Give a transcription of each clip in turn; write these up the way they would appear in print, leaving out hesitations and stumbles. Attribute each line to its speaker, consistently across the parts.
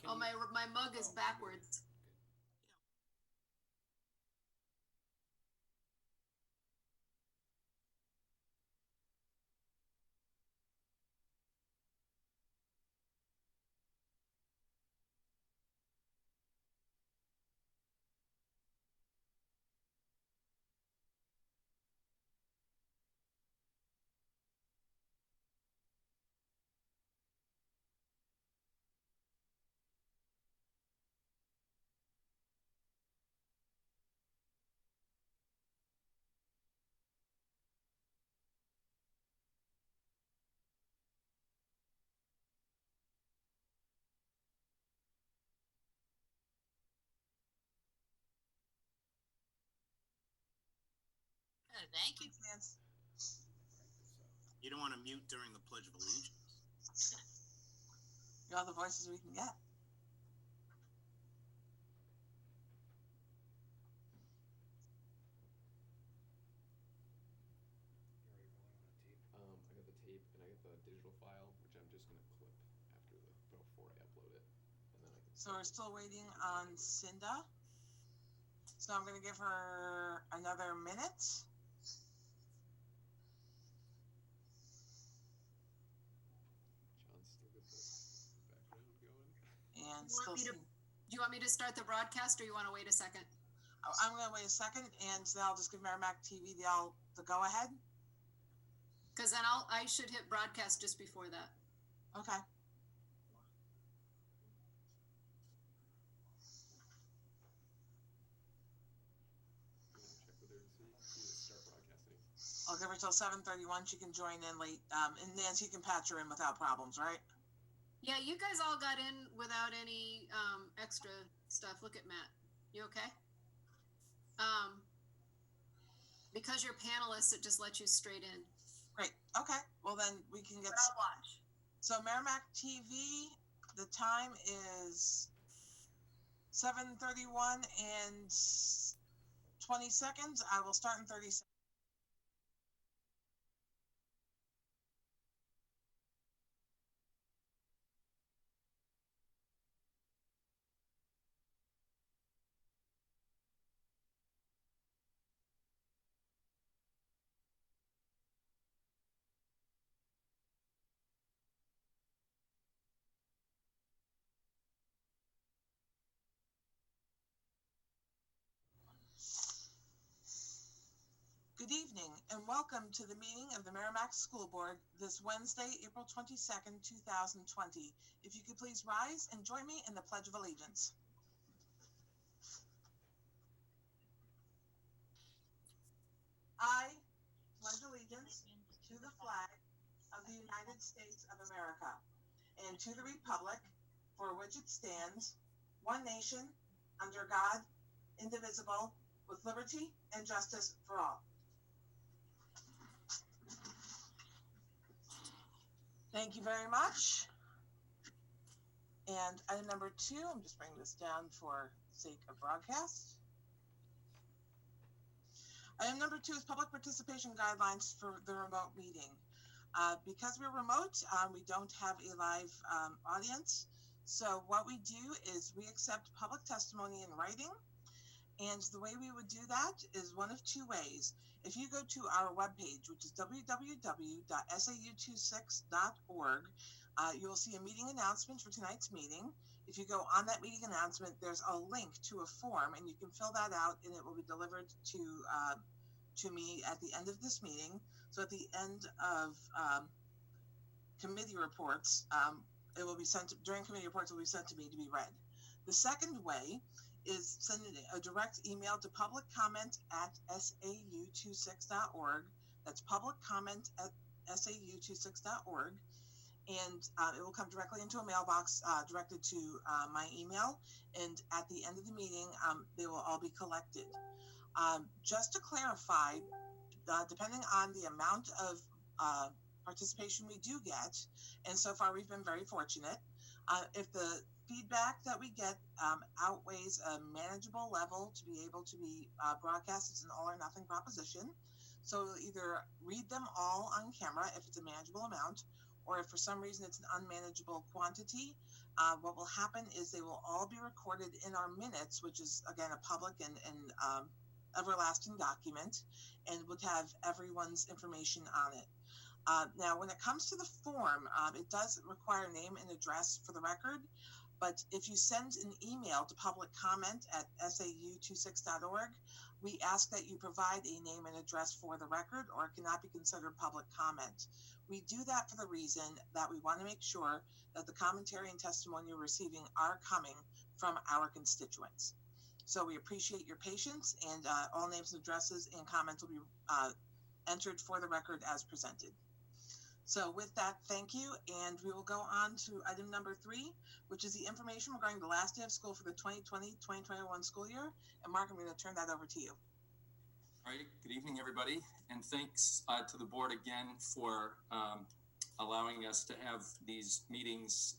Speaker 1: Oh, my mug is backwards.
Speaker 2: Thank you.
Speaker 3: You don't want to mute during the Pledge of Allegiance.
Speaker 2: You're all the voices we can get.
Speaker 4: I got the tape and I got the digital file, which I'm just gonna clip after before I upload it, and then I can.
Speaker 2: So we're still waiting on Cinda. So I'm gonna give her another minute.
Speaker 4: John's still got the background going.
Speaker 2: And
Speaker 1: do you want me to start the broadcast, or you want to wait a second?
Speaker 2: I'm gonna wait a second, and then I'll just give Merrimack TV the go ahead.
Speaker 1: Because then I should hit broadcast just before that.
Speaker 2: Okay.
Speaker 4: Check with her to see start broadcasting.
Speaker 2: I'll give her till 7:31. She can join in late, and Nancy can patch her in without problems, right?
Speaker 1: Yeah, you guys all got in without any extra stuff. Look at Matt. You okay? Because you're panelists, it just lets you straight in.
Speaker 2: Great. Okay. Well, then we can get.
Speaker 1: But I'll watch.
Speaker 2: So Merrimack TV, the time is 7:31 and 20 seconds. I will start in 30 seconds. Good evening and welcome to the meeting of the Merrimack School Board this Wednesday, April 22nd, 2020. If you could please rise and join me in the Pledge of Allegiance. I pledge allegiance to the flag of the United States of America and to the republic for which it stands, one nation, under God, indivisible, with liberty and justice for all. Thank you very much. And item number 2, I'm just bringing this down for sake of broadcast. Item number 2 is public participation guidelines for the remote meeting. Because we're remote, we don't have a live audience. So what we do is we accept public testimony in writing. And the way we would do that is one of 2 ways. If you go to our webpage, which is www.sau26.org, you'll see a meeting announcement for tonight's meeting. If you go on that meeting announcement, there's a link to a form, and you can fill that out, and it will be delivered to me at the end of this meeting. So at the end of committee reports, it will be sent during committee reports. It will be sent to me to be read. The second way is sending a direct email to publiccomment@sau26.org. That's publiccomment@sau26.org. And it will come directly into a mailbox directed to my email. And at the end of the meeting, they will all be collected. Just to clarify, depending on the amount of participation we do get, and so far we've been very fortunate, if the feedback that we get outweighs a manageable level to be able to be broadcast, it's an all or nothing proposition. So we'll either read them all on camera if it's a manageable amount, or if for some reason it's an unmanageable quantity, what will happen is they will all be recorded in our minutes, which is again a public and everlasting document, and would have everyone's information on it. Now, when it comes to the form, it does require name and address for the record, but if you send an email to public comment at sau26.org, we ask that you provide a name and address for the record, or it cannot be considered public comment. We do that for the reason that we want to make sure that the commentary and testimony you're receiving are coming from our constituents. So we appreciate your patience, and all names and addresses and comments will be entered for the record as presented. So with that, thank you, and we will go on to item number 3, which is the information regarding the last day of school for the 2020-2021 school year. And Mark, I'm going to turn that over to you.
Speaker 5: All right, good evening, everybody, and thanks to the board again for allowing us to have these meetings,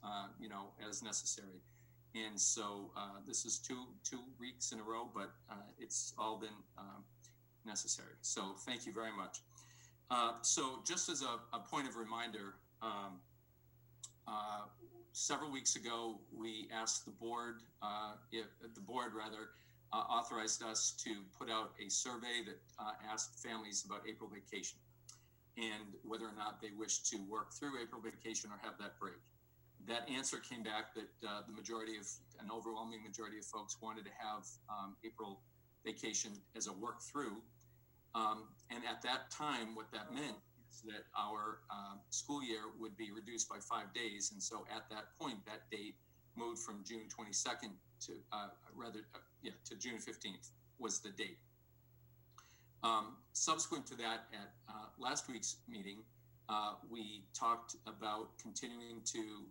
Speaker 5: as necessary. And so this is two weeks in a row, but it's all been necessary. So thank you very much. So just as a point of reminder, several weeks ago, we asked the board, authorized us to put out a survey that asked families about April vacation and whether or not they wish to work through April vacation or have that break. That answer came back that an overwhelming majority of folks wanted to have April vacation as a work through. And at that time, what that meant is that our school year would be reduced by 5 days. And so at that point, that date moved from June 22nd to June 15th was the date. Subsequent to that, at last week's meeting, we talked about continuing to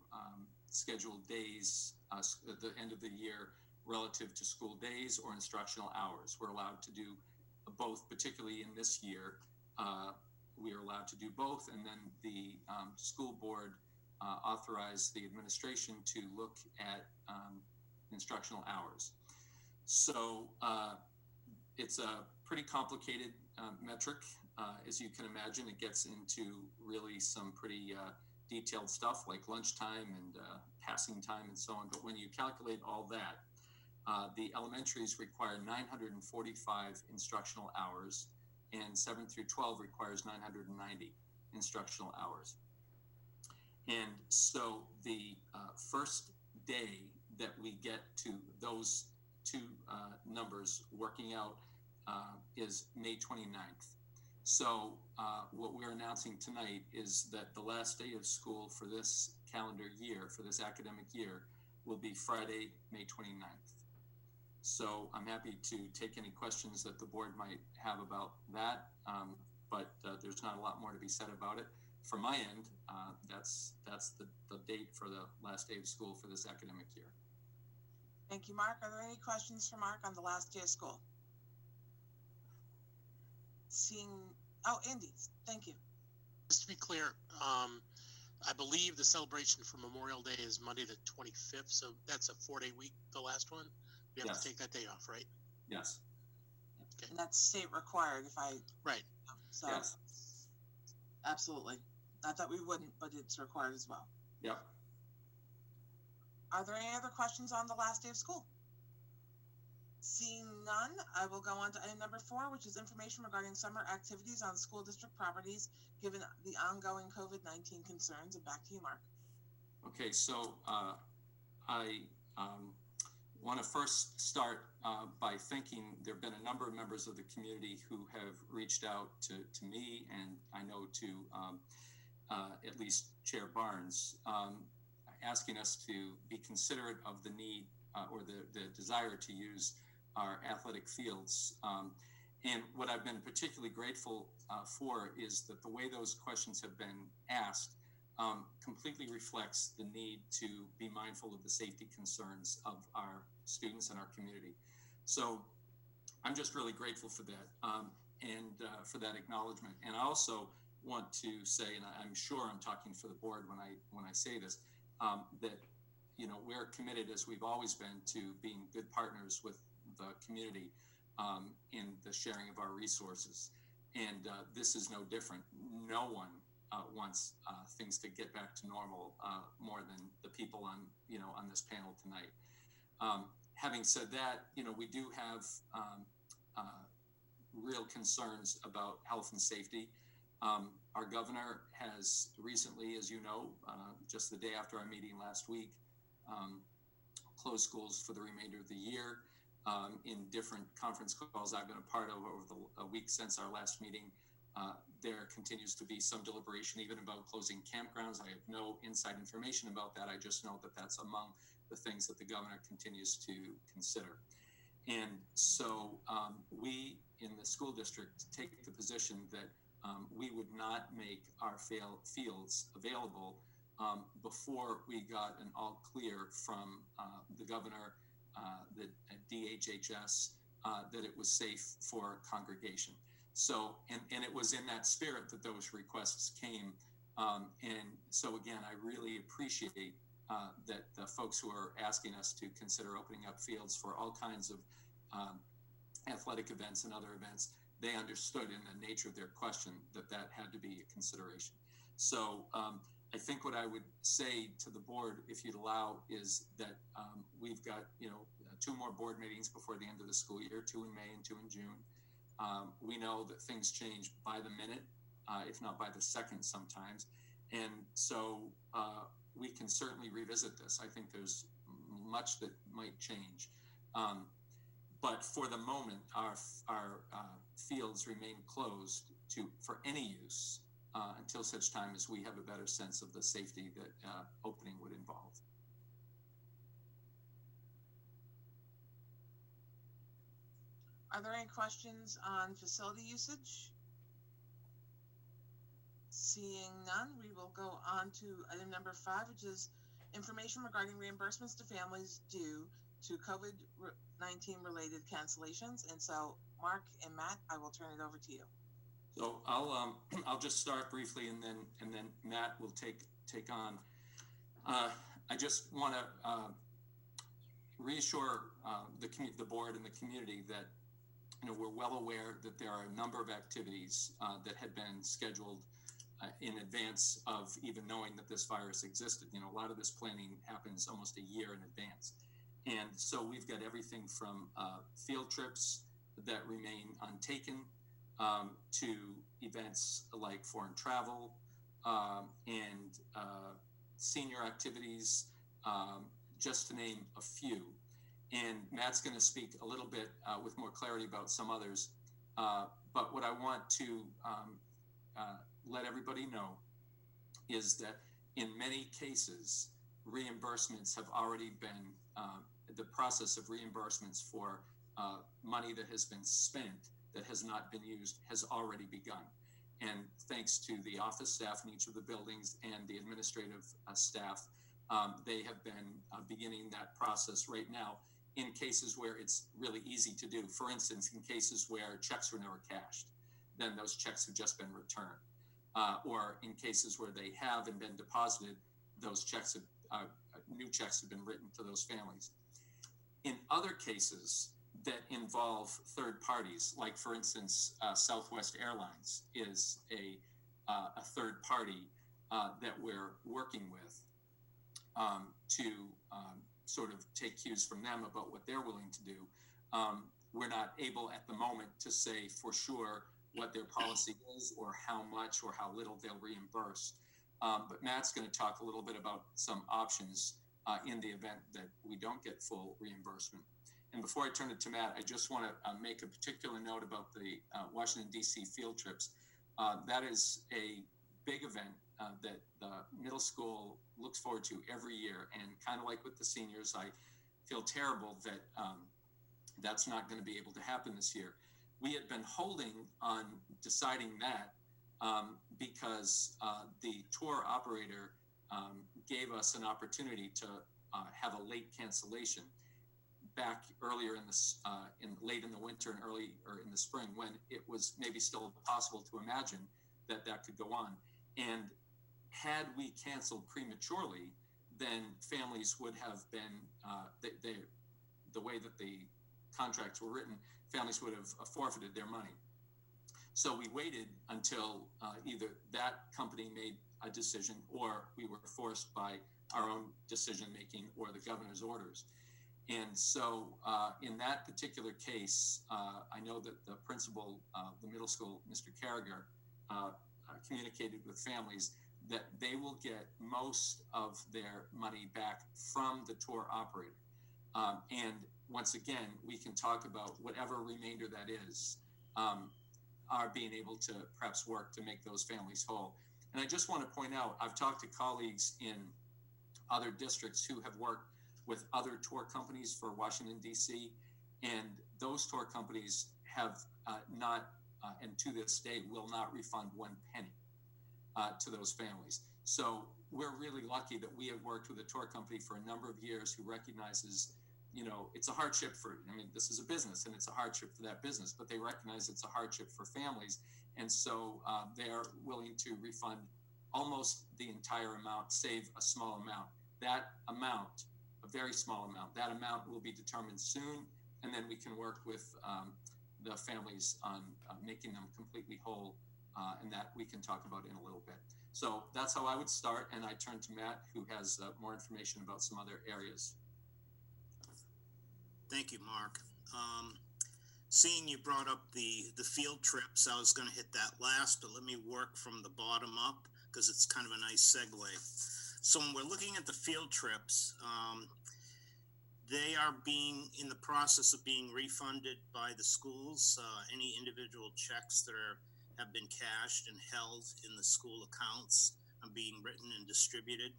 Speaker 5: schedule days at the end of the year relative to school days or instructional hours. We're allowed to do both, particularly in this year. We are allowed to do both, and then the school board authorized the administration to look at instructional hours. So it's a pretty complicated metric. As you can imagine, it gets into really some pretty detailed stuff like lunchtime and passing time and so on. But when you calculate all that, the elementaries require 945 instructional hours, and 7 through 12 requires 990 instructional hours. And so the first day that we get to those two numbers working out is May 29th. So what we're announcing tonight is that the last day of school for this calendar year, for this academic year, will be Friday, May 29th. So I'm happy to take any questions that the board might have about that, but there's not a lot more to be said about it. From my end, that's the date for the last day of school for this academic year.
Speaker 2: Thank you, Mark. Are there any questions for Mark on the last day of school? Andy, thank you.
Speaker 6: Just to be clear, I believe the celebration for Memorial Day is Monday the 25th, so that's a 4-day week, the last one. We have to take that day off, right?
Speaker 5: Yes.
Speaker 2: Okay. And that's state required
Speaker 6: Right.
Speaker 2: So,
Speaker 5: yes.
Speaker 2: Absolutely. Not that we wouldn't, but it's required as well.
Speaker 5: Yep.
Speaker 2: Are there any other questions on the last day of school? Seeing none, I will go on to item number 4, which is information regarding summer activities on school district properties, given the ongoing COVID-19 concerns. And back to you, Mark.
Speaker 5: Okay, so I want to first start by thanking, there have been a number of members of the community who have reached out to me, and I know to at least Chair Barnes, asking us to be considerate of the need or the desire to use our athletic fields. And what I've been particularly grateful for is that the way those questions have been asked completely reflects the need to be mindful of the safety concerns of our students and our community. So I'm just really grateful for that and for that acknowledgement. And I also want to say, and I'm sure I'm talking for the board when I say this, that we're committed, as we've always been, to being good partners with the community in the sharing of our resources. And this is no different. No one wants things to get back to normal more than the people on this panel tonight. Having said that, we do have real concerns about health and safety. Our governor has recently, as you know, just the day after our meeting last week, closed schools for the remainder of the year. In different conference calls I've been a part of over the week since our last meeting, there continues to be some deliberation even about closing campgrounds. I have no inside information about that. I just know that that's among the things that the governor continues to consider. And so we in the school district take the position that we would not make our fields available before we got an all clear from the governor, the DHHS, that it was safe for congregation. So, and it was in that spirit that those requests came. And so again, I really appreciate that the folks who are asking us to consider opening up fields for all kinds of athletic events and other events, they understood in the nature of their question that had to be a consideration. So I think what I would say to the board, if you'd allow, is that we've got 2 more board meetings before the end of the school year, 2 in May and 2 in June. We know that things change by the minute, if not by the second sometimes. And so we can certainly revisit this. I think there's much that might change. But for the moment, our fields remain closed for any use until such time as we have a better sense of the safety that opening would involve.
Speaker 2: Are there any questions on facility usage? Seeing none, we will go on to item number 5, which is information regarding reimbursements to families due to COVID-19 related cancellations. And so, Mark and Matt, I will turn it over to you.
Speaker 5: So I'll just start briefly, and then Matt will take on. I just want to reassure the board and the community that we're well aware that there are a number of activities that had been scheduled in advance of even knowing that this virus existed. A lot of this planning happens almost a year in advance. And so we've got everything from field trips that remain untaken to events like foreign travel and senior activities, just to name a few. And Matt's going to speak a little bit with more clarity about some others. But what I want to let everybody know is that in many cases, reimbursements have already been, the process of reimbursements for money that has been spent that has not been used has already begun. And thanks to the office staff in each of the buildings and the administrative staff, they have been beginning that process right now in cases where it's really easy to do. For instance, in cases where checks were never cashed, then those checks have just been returned. Or in cases where they have and been deposited, those checks have, new checks have been written to those families. In other cases that involve third parties, like for instance, Southwest Airlines is a third party that we're working with to sort of take cues from them about what they're willing to do. We're not able at the moment to say for sure what their policy is or how much or how little they'll reimburse. But Matt's going to talk a little bit about some options in the event that we don't get full reimbursement. And before I turn it to Matt, I just want to make a particular note about the Washington, D.C. field trips. That is a big event that the middle school looks forward to every year. And kind of like with the seniors, I feel terrible that that's not going to be able to happen this year. We had been holding on deciding that because the tour operator gave us an opportunity to have a late cancellation back earlier in this, late in the winter and early or in the spring, when it was maybe still possible to imagine that that could go on. And had we canceled prematurely, then families would have been the way that the contracts were written, families would have forfeited their money. So we waited until either that company made a decision or we were forced by our own decision making or the governor's orders. And so in that particular case, I know that the principal of the middle school, Mr. Carragher, communicated with families that they will get most of their money back from the tour operator. And once again, we can talk about whatever remainder that is, are being able to perhaps work to make those families whole. And I just want to point out, I've talked to colleagues in other districts who have worked with other tour companies for Washington, D.C., and those tour companies have not, and to this day, will not refund 1 penny to those families. So we're really lucky that we have worked with a tour company for a number of years who recognizes, you know, it's a hardship for, I mean, this is a business and it's a hardship for that business, but they recognize it's a hardship for families. And so they're willing to refund almost the entire amount, save a small amount. That amount, a very small amount, that amount will be determined soon. And then we can work with the families on making them completely whole. And that we can talk about in a little bit. So that's how I would start. And I turn to Matt, who has more information about some other areas.
Speaker 3: Thank you, Mark. Seeing you brought up the field trips, I was going to hit that last, but let me work from the bottom up because it's kind of a nice segue. So when we're looking at the field trips, they are being in the process of being refunded by the schools. Any individual checks that have been cashed and held in the school accounts are being written and distributed.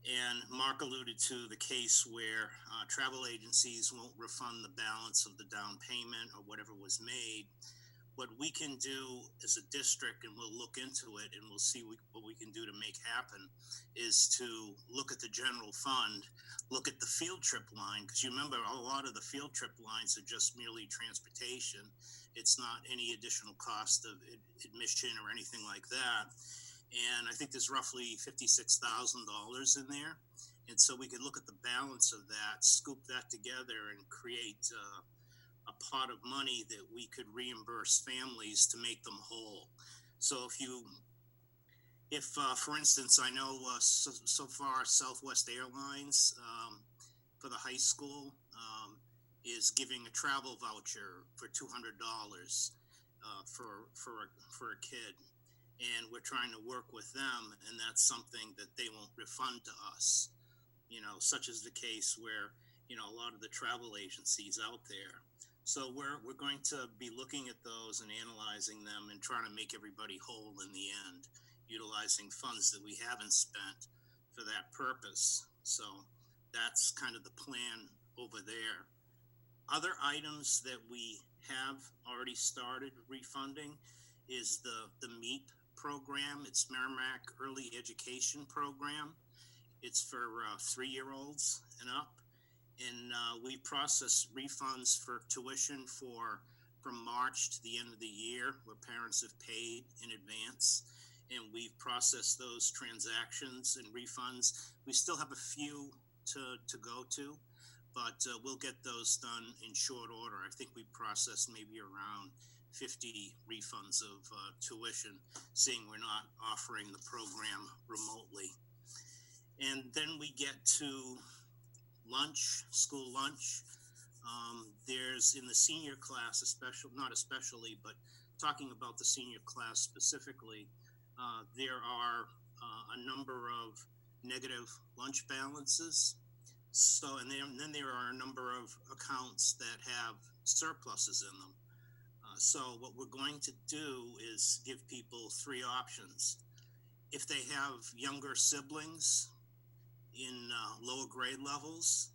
Speaker 3: And Mark alluded to the case where travel agencies won't refund the balance of the down payment or whatever was made. What we can do as a district, and we'll look into it and we'll see what we can do to make happen, is to look at the general fund, look at the field trip line, because you remember a lot of the field trip lines are just merely transportation. It's not any additional cost of admission or anything like that. And I think there's roughly $56,000 in there. And so we could look at the balance of that, scoop that together and create a pot of money that we could reimburse families to make them whole. So if for instance, I know so far Southwest Airlines for the high school is giving a travel voucher for $200 for a kid. And we're trying to work with them, and that's something that they won't refund to us. You know, such is the case where, you know, a lot of the travel agencies out there. So we're going to be looking at those and analyzing them and trying to make everybody whole in the end, utilizing funds that we haven't spent for that purpose. So that's kind of the plan over there. Other items that we have already started refunding is the MEEP program. It's Merrimack Early Education Program. It's for 3-year-olds and up. And we process refunds for tuition from March to the end of the year where parents have paid in advance. And we've processed those transactions and refunds. We still have a few to go to, but we'll get those done in short order. I think we processed maybe around 50 refunds of tuition, seeing we're not offering the program remotely. And then we get to lunch, school lunch. There's in the senior class, not especially, but talking about the senior class specifically, there are a number of negative lunch balances. So, and then there are a number of accounts that have surpluses in them. So what we're going to do is give people 3 options. If they have younger siblings in lower grade levels,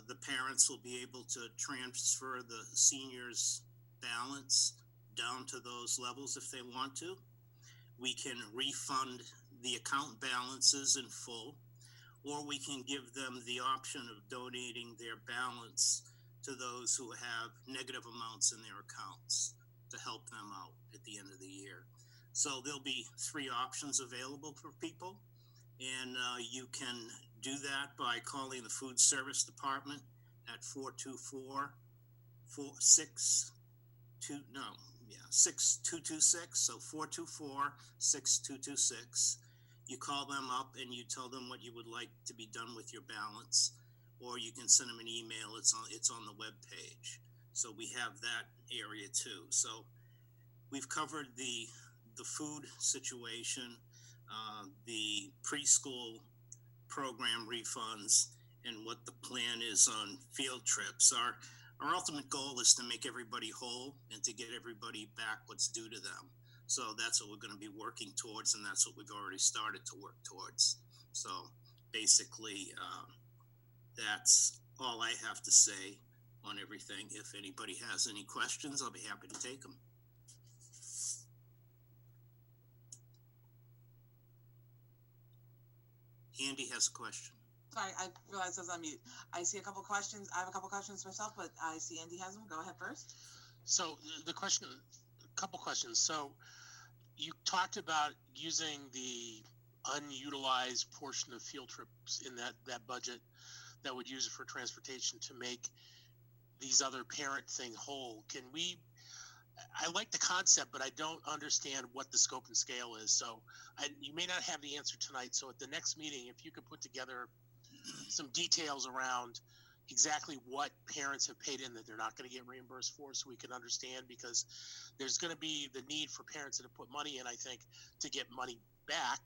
Speaker 3: the parents will be able to transfer the seniors' balance down to those levels if they want to. We can refund the account balances in full, or we can give them the option of donating their balance to those who have negative amounts in their accounts to help them out at the end of the year. So there'll be 3 options available for people, and you can do that by calling the food service department at 424-462, 6226, so 424-6226. You call them up and you tell them what you would like to be done with your balance, or you can send them an email. It's on the web page. So we have that area too. So we've covered the food situation, the preschool program refunds, and what the plan is on field trips. Our ultimate goal is to make everybody whole and to get everybody back what's due to them. So that's what we're going to be working towards, and that's what we've already started to work towards. So basically, that's all I have to say on everything. If anybody has any questions, I'll be happy to take them. Andy has a question.
Speaker 2: Sorry, I realized I was on mute. I see a couple questions. I have a couple questions myself, but I see Andy has them. Go ahead first.
Speaker 6: So a couple questions. So you talked about using the unutilized portion of field trips in that budget that would use it for transportation to make these other parent thing whole. I like the concept, but I don't understand what the scope and scale is. So you may not have the answer tonight. So at the next meeting, if you could put together some details around exactly what parents have paid in that they're not going to get reimbursed for, so we can understand, because there's going to be the need for parents that have put money in, I think, to get money back,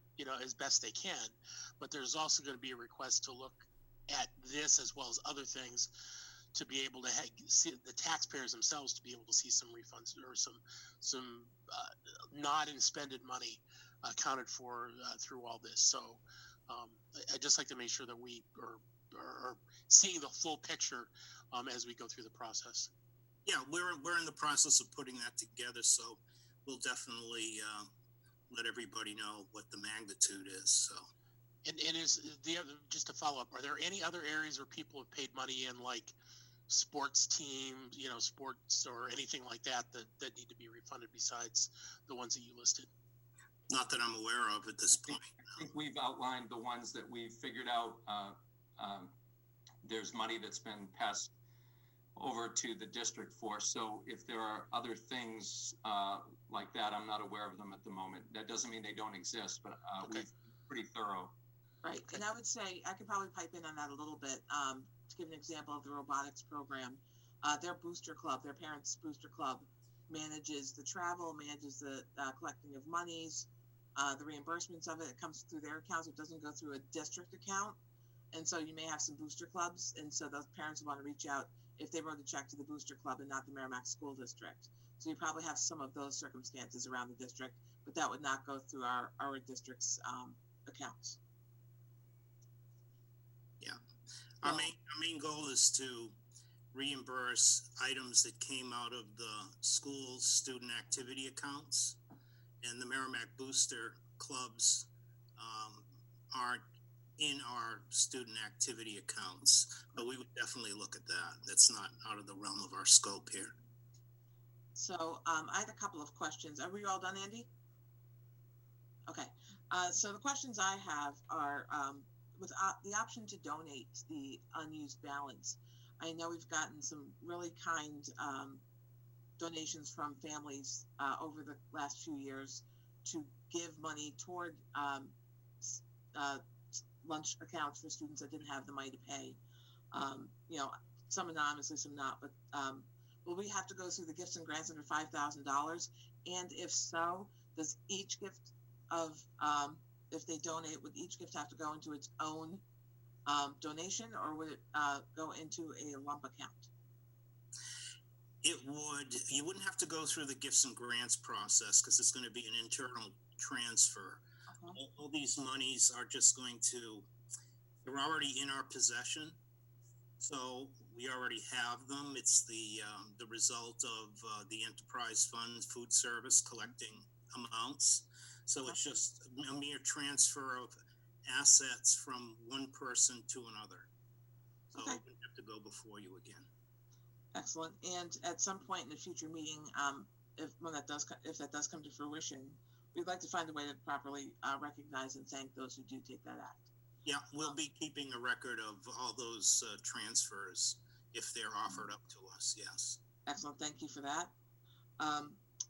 Speaker 6: as best they can. But there's also going to be a request to look at this as well as other things to be able to see the taxpayers themselves to be able to see some refunds or some not expended money accounted for through all this. So I'd just like to make sure that we are seeing the full picture as we go through the process.
Speaker 3: Yeah, we're in the process of putting that together, so we'll definitely let everybody know what the magnitude is. So,
Speaker 6: and is the other, just to follow up, are there any other areas where people have paid money in, like sports teams, sports or anything like that need to be refunded besides the ones that you listed?
Speaker 3: Not that I'm aware of at this point.
Speaker 5: I think we've outlined the ones that we've figured out. There's money that's been passed over to the district for. So if there are other things like that, I'm not aware of them at the moment. That doesn't mean they don't exist, but
Speaker 6: Okay.
Speaker 5: we've been pretty thorough.
Speaker 2: Right, and I would say I could probably pipe in on that a little bit. To give an example of the robotics program, their booster club, their parents' booster club, manages the travel, manages the collecting of monies, the reimbursements of it. It comes through their accounts. It doesn't go through a district account. And so you may have some booster clubs, and so those parents want to reach out if they wrote a check to the booster club and not the Merrimack School District. So you probably have some of those circumstances around the district, but that would not go through our district's accounts.
Speaker 3: Yeah, our main goal is to reimburse items that came out of the school's student activity accounts, and the Merrimack Booster Clubs aren't in our student activity accounts, but we would definitely look at that. That's not out of the realm of our scope here.
Speaker 2: So I had a couple of questions. Are we all done, Andy? Okay. So the questions I have are with the option to donate the unused balance. I know we've gotten some really kind donations from families over the last few years to give money toward lunch accounts for students that didn't have the money to pay. Some anonymously, some not. But will we have to go through the gifts and grants under $5,000? And if so, does each gift of if they donate, would each gift have to go into its own donation, or would it go into a lump account?
Speaker 3: It would. You wouldn't have to go through the gifts and grants process because it's going to be an internal transfer. Okay. All these monies are just going to, they're already in our possession. So we already have them. It's the result of the enterprise fund food service collecting amounts. So it's just a mere transfer of assets from one person to another. So we wouldn't have to go before you again.
Speaker 2: Excellent. And at some point in a future meeting, if that does come to fruition, we'd like to find a way to properly recognize and thank those who do take that act.
Speaker 3: Yeah, we'll be keeping a record of all those transfers if they're offered up to us. Yes.
Speaker 2: Excellent. Thank you for that.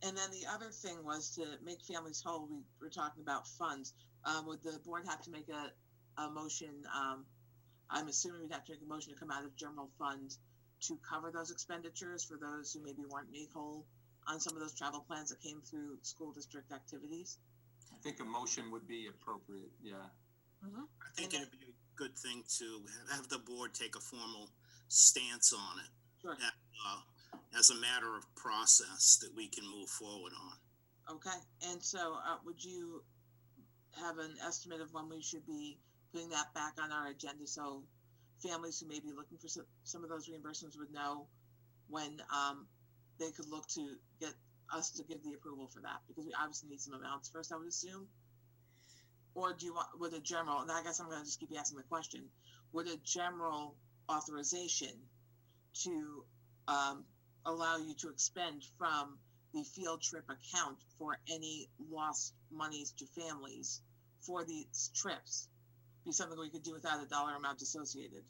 Speaker 2: And then the other thing was to make families whole. We were talking about funds. Would the board have to make a motion? I'm assuming we'd have to make a motion to come out of general fund to cover those expenditures for those who maybe weren't made whole on some of those travel plans that came through school district activities.
Speaker 5: I think a motion would be appropriate, yeah.
Speaker 2: Mm-hmm.
Speaker 3: I think it'd be a good thing to have the board take a formal stance on it.
Speaker 2: Sure.
Speaker 3: As a matter of process that we can move forward on.
Speaker 2: Okay, and so would you have an estimate of when we should be putting that back on our agenda so families who may be looking for some of those reimbursements would know when they could look to get us to give the approval for that? Because we obviously need some amounts first, I would assume. Or do you want, with a general, and I guess I'm going to just keep asking the question, would a general authorization to allow you to expend from the field trip account for any lost monies to families for these trips be something we could do without a dollar amount associated?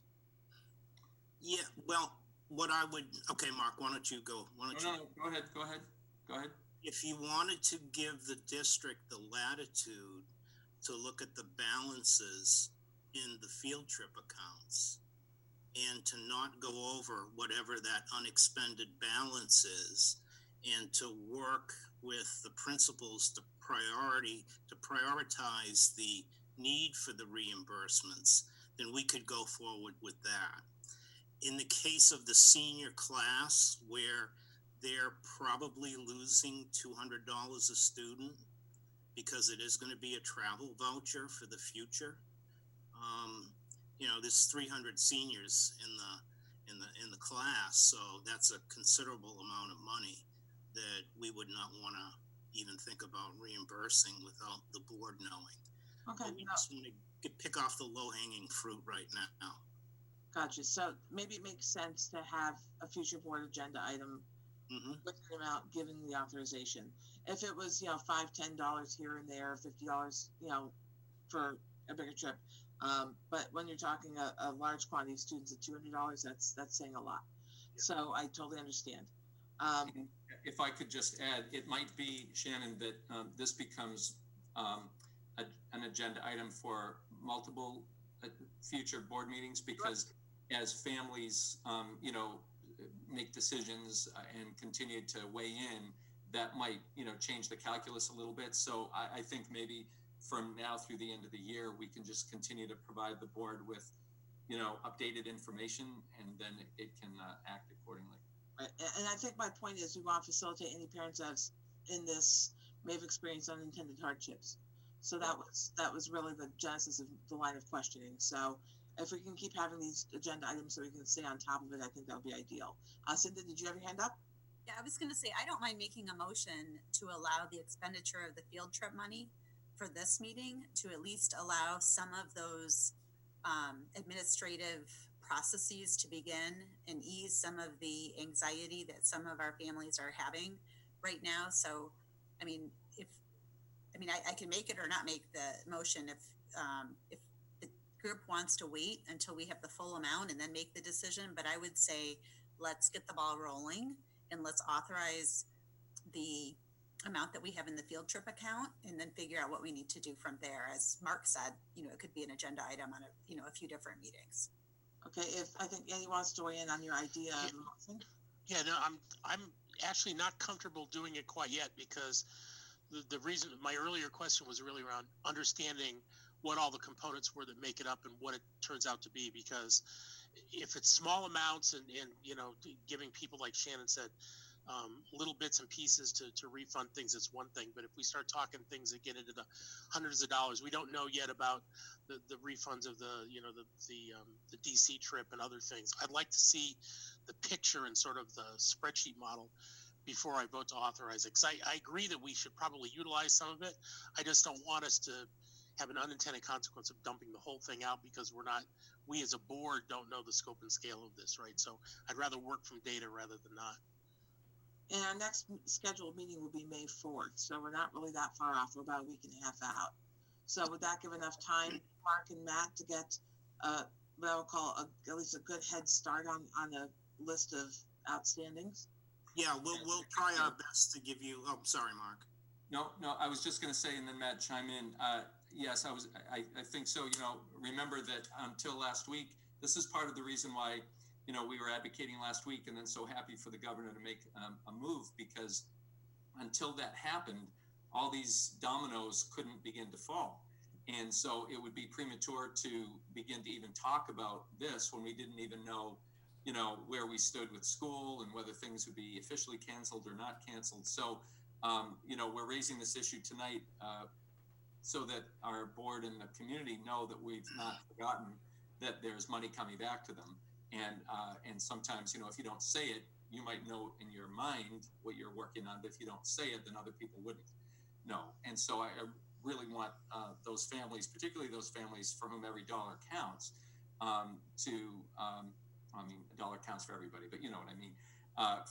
Speaker 3: Yeah, well, what I would, okay, Mark, why don't you go?
Speaker 5: No, go ahead.
Speaker 3: If you wanted to give the district the latitude to look at the balances in the field trip accounts and to not go over whatever that unexpended balance is, and to work with the principals to prioritize the need for the reimbursements, then we could go forward with that. In the case of the senior class, where they're probably losing $200 a student because it is going to be a travel voucher for the future. There's 300 seniors in the class, so that's a considerable amount of money that we would not want to even think about reimbursing without the board knowing.
Speaker 2: Okay.
Speaker 3: But we just want to pick off the low-hanging fruit right now.
Speaker 2: Gotcha. So maybe it makes sense to have a future board agenda item with an amount given the authorization. If it was, $5, $10 here and there, $50, for a bigger trip. But when you're talking a large quantity of students at $200, that's saying a lot. Yeah. So I totally understand.
Speaker 5: If I could just add, it might be, Shannon, that this becomes an agenda item for multiple future board meetings, because as families, make decisions and continue to weigh in, that might, change the calculus a little bit. So I think maybe from now through the end of the year, we can just continue to provide the board with, updated information, and then it can act accordingly.
Speaker 2: Right. And I think my point is we want to facilitate any parents that's in this may have experienced unintended hardships. So that was really the genesis of the line of questioning. So if we can keep having these agenda items so we can stay on top of it, I think that would be ideal. Cindy, did you have your hand up?
Speaker 7: Yeah, I was going to say, I don't mind making a motion to allow the expenditure of the field trip money for this meeting to at least allow some of those administrative processes to begin and ease some of the anxiety that some of our families are having right now. So, I can make it or not make the motion if the group wants to wait until we have the full amount and then make the decision. But I would say, let's get the ball rolling and let's authorize the amount that we have in the field trip account and then figure out what we need to do from there. As Mark said, it could be an agenda item on a few different meetings.
Speaker 2: Okay, if I think Annie wants to weigh in on your idea of the motion.
Speaker 6: Yeah, no, I'm actually not comfortable doing it quite yet, because the reason my earlier question was really around understanding what all the components were that make it up and what it turns out to be. Because if it's small amounts and giving people, like Shannon said, little bits and pieces to refund things, it's one thing. But if we start talking things that get into the hundreds of dollars, we don't know yet about the refunds of the DC trip and other things. I'd like to see the picture and sort of the spreadsheet model before I vote to authorize it. Because I agree that we should probably utilize some of it. I just don't want us to have an unintended consequence of dumping the whole thing out because we as a board don't know the scope and scale of this, right? So I'd rather work from data rather than not.
Speaker 2: And our next scheduled meeting will be May 4th. So we're not really that far off. We're about a week and a half out. So would that give enough time, Mark and Matt, to get what I would call at least a good head start on a list of outstandings?
Speaker 3: Yeah, we'll try our best to give you, oh, sorry, Mark.
Speaker 5: No, I was just going to say, and then Matt chime in. Yes, I think so. Remember that until last week, this is part of the reason why, we were advocating last week and then so happy for the governor to make a move, because until that happened, all these dominoes couldn't begin to fall. And so it would be premature to begin to even talk about this when we didn't even know, where we stood with school and whether things would be officially canceled or not canceled. So, we're raising this issue tonight so that our board and the community know that we've not forgotten that there's money coming back to them. And sometimes, if you don't say it, you might know in your mind what you're working on, but if you don't say it, then other people wouldn't know. And so I really want those families, particularly those families for whom every dollar counts, a dollar counts for everybody, but you know what I mean.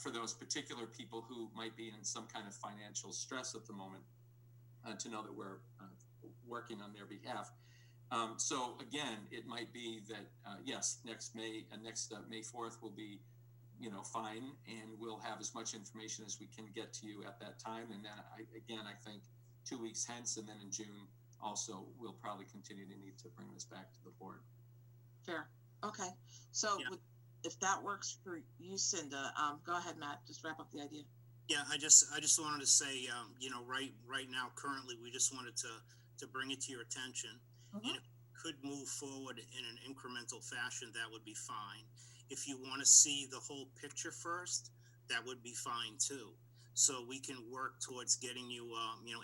Speaker 5: For those particular people who might be in some kind of financial stress at the moment, to know that we're working on their behalf. So again, it might be that yes, next May 4th will be, fine, and we'll have as much information as we can get to you at that time. And then I think 2 weeks hence, and then in June also, we'll probably continue to need to bring this back to the board.
Speaker 2: Fair. Okay. So
Speaker 3: Yeah.
Speaker 2: If that works for you, Cinda, go ahead, Matt. Just wrap up the idea.
Speaker 3: Yeah, I just wanted to say, right now, currently, we just wanted to bring it to your attention.
Speaker 2: Mm-hmm.
Speaker 3: And if you could move forward in an incremental fashion, that would be fine. If you want to see the whole picture first, that would be fine too. So we can work towards getting you,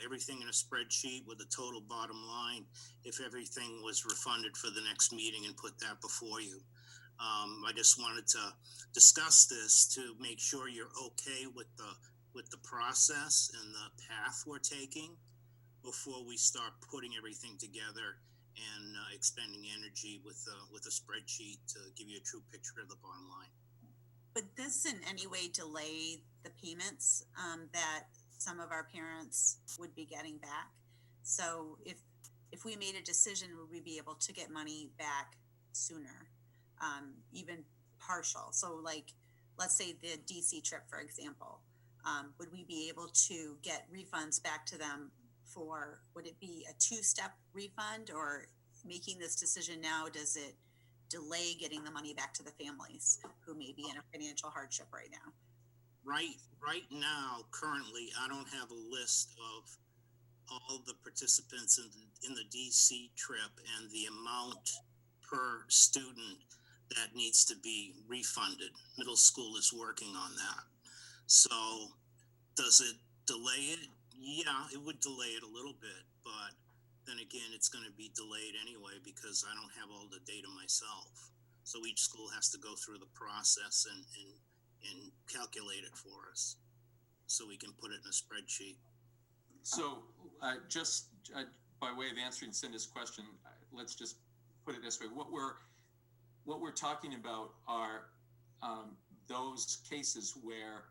Speaker 3: everything in a spreadsheet with a total bottom line. If everything was refunded for the next meeting, and put that before you. I just wanted to discuss this to make sure you're okay with the process and the path we're taking before we start putting everything together and expending energy with a spreadsheet to give you a true picture of the bottom line.
Speaker 7: Would this in any way delay the payments that some of our parents would be getting back? So if we made a decision, would we be able to get money back sooner, even partial? So like, let's say the DC trip, for example, would we be able to get refunds back to them for, would it be a two-step refund, or making this decision now, does it delay getting the money back to the families who may be in a financial hardship right now?
Speaker 3: Right now, currently, I don't have a list of all the participants in the DC trip and the amount per student that needs to be refunded. Middle school is working on that. So does it delay it? Yeah, it would delay it a little bit, but then again, it's going to be delayed anyway because I don't have all the data myself. So each school has to go through the process and calculate it for us so we can put it in a spreadsheet.
Speaker 5: So just by way of answering Cinda's question, let's just put it this way. What we're talking about are those cases where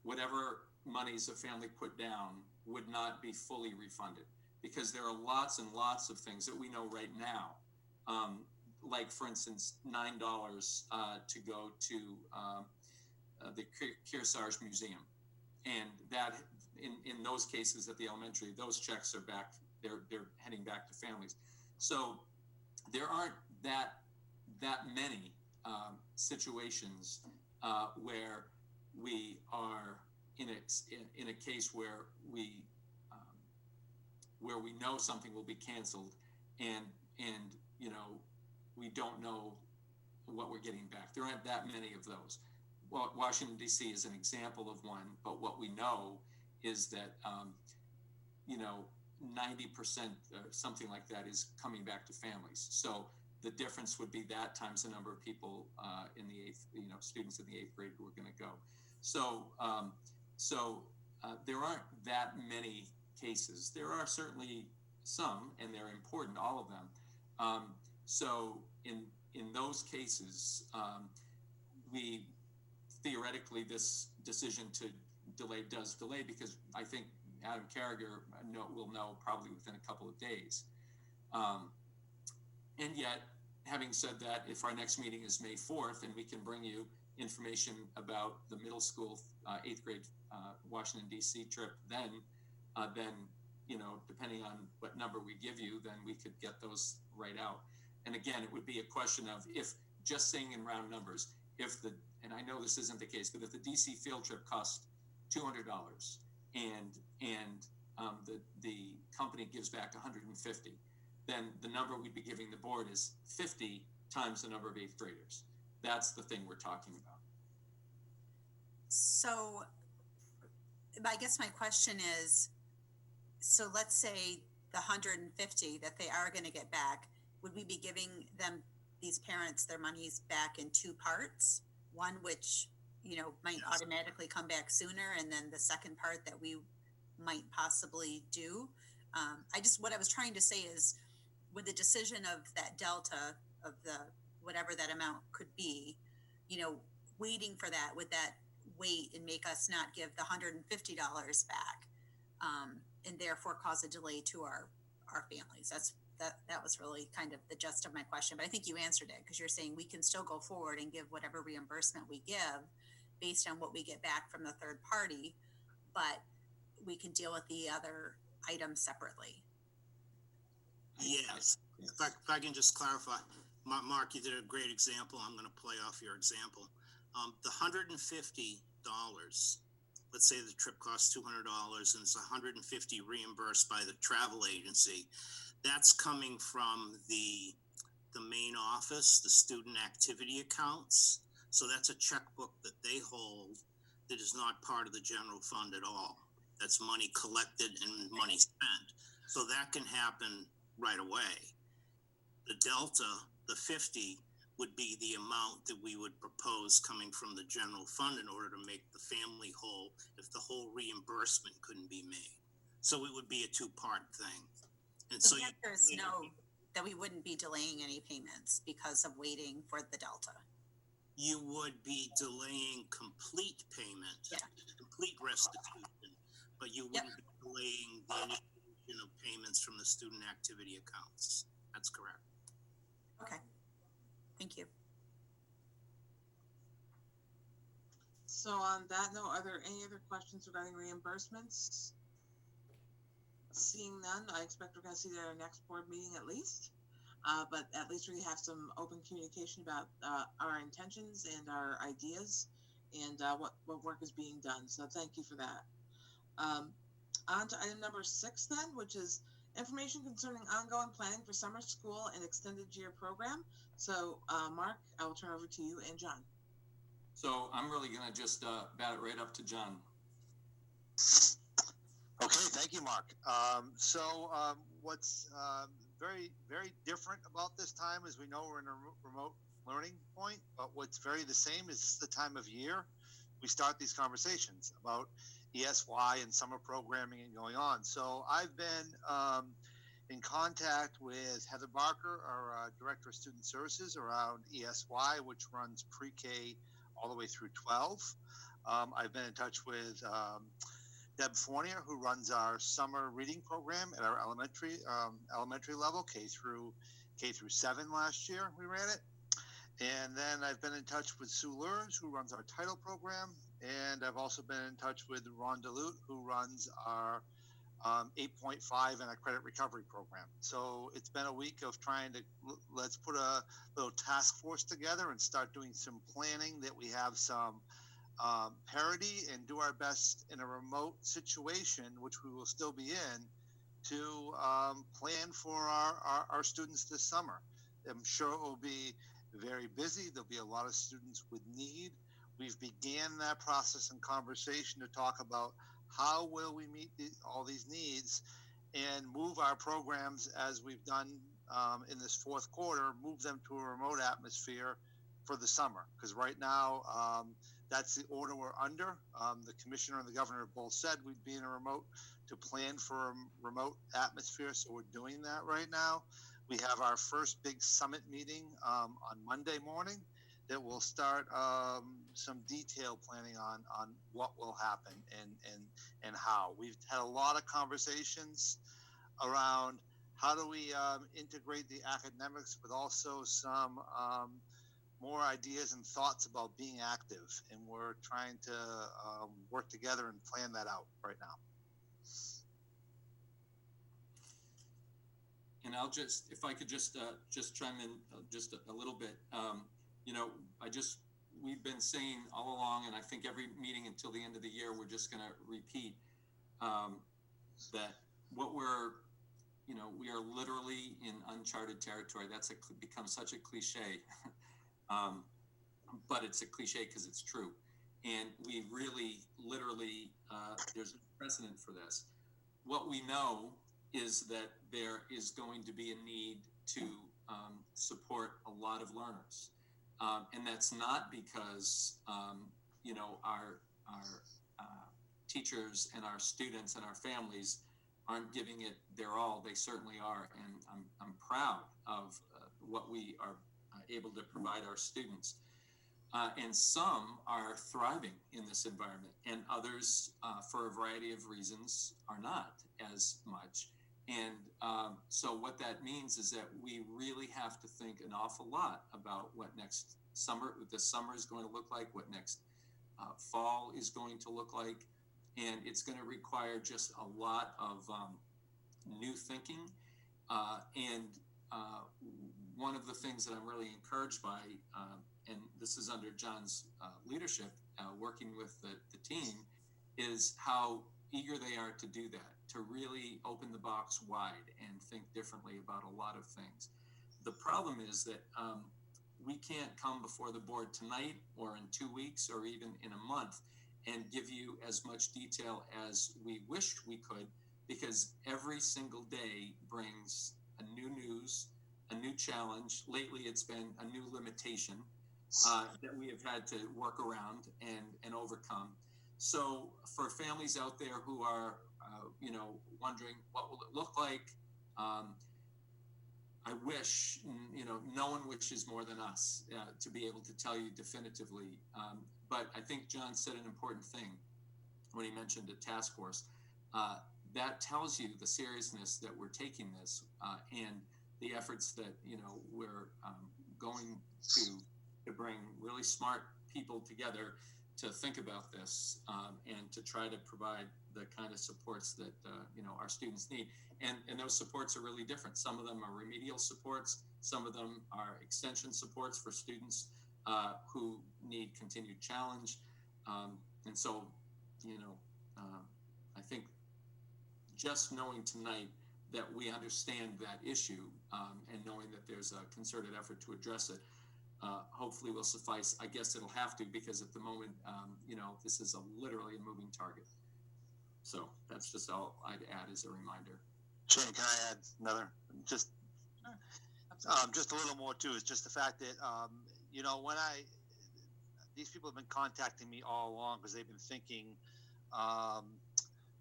Speaker 5: whatever monies a family put down would not be fully refunded, because there are lots and lots of things that we know right now, like for instance, $9 to go to the Kearsarge Museum, and that in those cases at the elementary, those checks are back. They're heading back to families. So there aren't that many situations where we are in a case where we know something will be canceled, and we don't know what we're getting back. There aren't that many of those. Well, Washington D.C. is an example of one, but what we know is that 90% something like that is coming back to families. So the difference would be that times the number of people in the eighth, students in the 8th grade who are going to go. So there aren't that many cases. There are certainly some, and they're important, all of them. So in those cases, we theoretically, this decision to delay does delay, because I think Adam Carragher will know probably within a couple of days. And yet, having said that, if our next meeting is May 4th and we can bring you information about the middle school 8th grade Washington D.C. trip, then depending on what number we give you, then we could get those right out. And again, it would be a question of, if just saying in round numbers, and I know this isn't the case, but if the DC field trip costs $200 and the company gives back 150, then the number we'd be giving the board is 50 times the number of 8th graders. That's the thing we're talking about.
Speaker 7: So I guess my question is, so let's say the 150 that they are going to get back, would we be giving them, these parents, their monies back in two parts? One which, might automatically come back sooner, and then the second part that we might possibly do. What I was trying to say is, with the decision of that delta of the, whatever that amount could be, waiting for that, would that wait and make us not give the $150 back, and therefore cause a delay to our families? That was really kind of the gist of my question, but I think you answered it, because you're saying we can still go forward and give whatever reimbursement we give based on what we get back from the third party, but we can deal with the other items separately.
Speaker 3: Yes. If I can just clarify, Mark, you did a great example. I'm going to play off your example. The $150, let's say the trip costs $200 and it's $150 reimbursed by the travel agency. That's coming from the main office, the student activity accounts. So that's a checkbook that they hold that is not part of the general fund at all. That's money collected and money spent. So that can happen right away. The delta, the 50, would be the amount that we would propose coming from the general fund in order to make the family whole if the whole reimbursement couldn't be made. So it would be a two-part thing. And so
Speaker 7: the answer is no, that we wouldn't be delaying any payments because of waiting for the delta.
Speaker 3: You would be delaying complete payment, complete restitution, but you wouldn't be delaying the initiation of payments from the student activity accounts. That's correct.
Speaker 7: Okay. Thank you.
Speaker 2: So on that note, are there any other questions regarding reimbursements? Seeing none, I expect we're going to see that at our next board meeting at least. But at least we have some open communication about our intentions and our ideas and what work is being done. So thank you for that. On to item number 6 then, which is information concerning ongoing planning for summer school and extended year program. So Mark, I will turn over to you and John.
Speaker 5: So I'm really going to just bat it right up to John.
Speaker 8: Okay, thank you, Mark. What's very, very different about this time is we know we're in a remote learning point, but what's very the same is this is the time of year we start these conversations about ESY and summer programming and going on. So I've been in contact with Heather Barker, our Director of Student Services, around ESY, which runs pre-K all the way through 12. I've been in touch with Deb Fournier, who runs our summer reading program at our elementary level, K through 7 last year we ran it. And then I've been in touch with Sue Lurs, who runs our title program. And I've also been in touch with Ron DeLute, who runs our 8.5 and our credit recovery program. So it's been a week of trying to, let's put a little task force together and start doing some planning, that we have some parity and do our best in a remote situation, which we will still be in, to plan for our students this summer. I'm sure it will be very busy. There'll be a lot of students with need. We've began that process and conversation to talk about how will we meet all these needs and move our programs, as we've done in this fourth quarter, move them to a remote atmosphere for the summer. Because right now, that's the order we're under. The commissioner and the governor both said we'd be in a remote to plan for a remote atmosphere. So we're doing that right now. We have our first big summit meeting on Monday morning that will start some detailed planning on what will happen and how. We've had a lot of conversations around how do we integrate the academics with also some more ideas and thoughts about being active, and we're trying to work together and plan that out right now.
Speaker 5: And I'll just, if I could just chime in just a little bit. You know, we've been saying all along, and I think every meeting until the end of the year, we're just going to repeat that what we are literally in uncharted territory. That's become such a cliche, but it's a cliche because it's true. And we really, literally, there's a precedent for this. What we know is that there is going to be a need to support a lot of learners. And that's not because, our teachers and our students and our families aren't giving it their all. They certainly are. And I'm proud of what we are able to provide our students. And some are thriving in this environment, and others, for a variety of reasons, are not as much. And so what that means is that we really have to think an awful lot about what this summer is going to look like, what next fall is going to look like. And it's going to require just a lot of new thinking. And one of the things that I'm really encouraged by, and this is under John's leadership, working with the team, is how eager they are to do that, to really open the box wide and think differently about a lot of things. The problem is that we can't come before the board tonight or in 2 weeks or even in a month and give you as much detail as we wish we could, because every single day brings a new news, a new challenge. Lately, it's been a new limitation that we have had to work around and overcome. So for families out there who are, wondering what will it look like, I wish, no one wishes more than us to be able to tell you definitively. But I think John said an important thing when he mentioned a task force. That tells you the seriousness that we're taking this and the efforts that, we're going to bring really smart people together to think about this and to try to provide the kind of supports that, our students need. And those supports are really different. Some of them are remedial supports. Some of them are extension supports for students who need continued challenge. And so, I think just knowing tonight that we understand that issue and knowing that there's a concerted effort to address it, hopefully will suffice. I guess it'll have to, because at the moment, this is literally a moving target. So that's just all I'd add as a reminder.
Speaker 8: Shane, can I add another? Just a little more too. Is just the fact that when these people have been contacting me all along because they've been thinking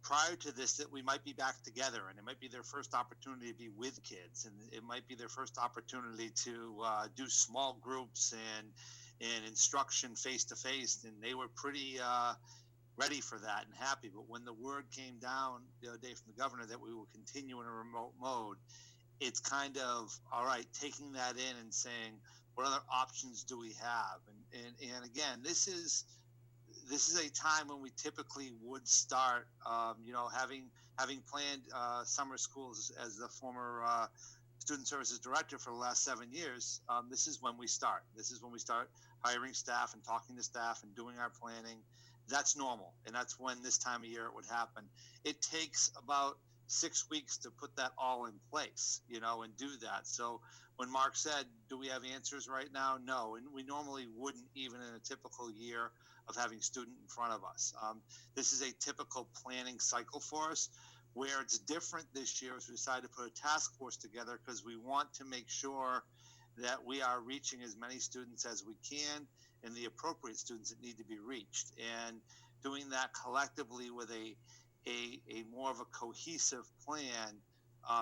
Speaker 8: prior to this that we might be back together, and it might be their first opportunity to be with kids, and it might be their first opportunity to do small groups and instruction face to face, and they were pretty ready for that and happy. But when the word came down the other day from the governor that we will continue in a remote mode, it's kind of, all right, taking that in and saying, what other options do we have? And again, this is a time when we typically would start, having planned summer schools as the former student services director for the last 7 years. This is when we start. This is when we start hiring staff and talking to staff and doing our planning. That's normal, and that's when this time of year it would happen. It takes about 6 weeks to put that all in place, and do that. So when Mark said, do we have answers right now? No, and we normally wouldn't, even in a typical year of having student in front of us. This is a typical planning cycle for us. Where it's different this year is we decided to put a task force together because we want to make sure that we are reaching as many students as we can and the appropriate students that need to be reached, and doing that collectively with a more of a cohesive plan,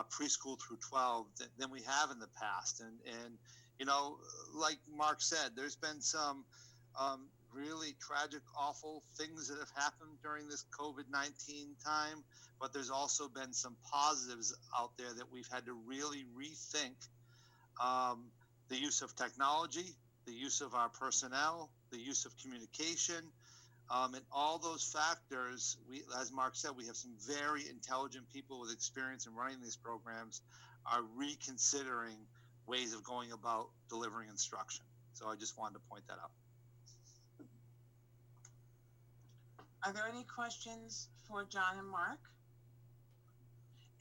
Speaker 8: preschool through 12 than we have in the past. And like Mark said, there's been some really tragic, awful things that have happened during this COVID-19 time, but there's also been some positives out there that we've had to really rethink the use of technology, the use of our personnel, the use of communication, and all those factors. We, as Mark said, we have some very intelligent people with experience in running these programs are reconsidering ways of going about delivering instruction. So I just wanted to point that out.
Speaker 2: Are there any questions for John and Mark?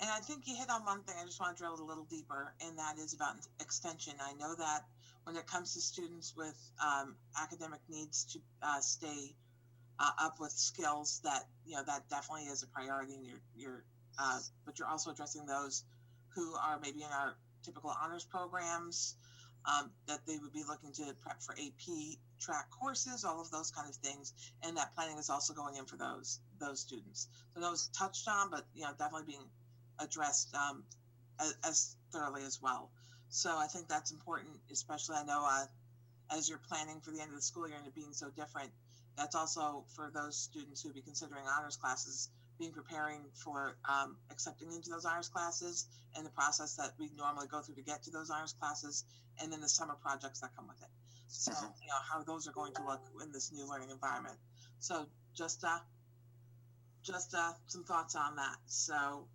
Speaker 2: And I think you hit on one thing. I just want to drill it a little deeper, and that is about extension. I know that when it comes to students with academic needs to stay up with skills, that that definitely is a priority. And but you're also addressing those who are maybe in our typical honors programs, that they would be looking to prep for AP track courses, all of those kind of things, and that planning is also going in for those students. So those touched on, but definitely being addressed as thoroughly as well. So I think that's important, especially I know as you're planning for the end of the school year and it being so different, that's also for those students who would be considering honors classes, preparing for accepting into those honors classes and the process that we normally go through to get to those honors classes, and then the summer projects that come with it. So how those are going to look in this new learning environment. So just some thoughts on that. So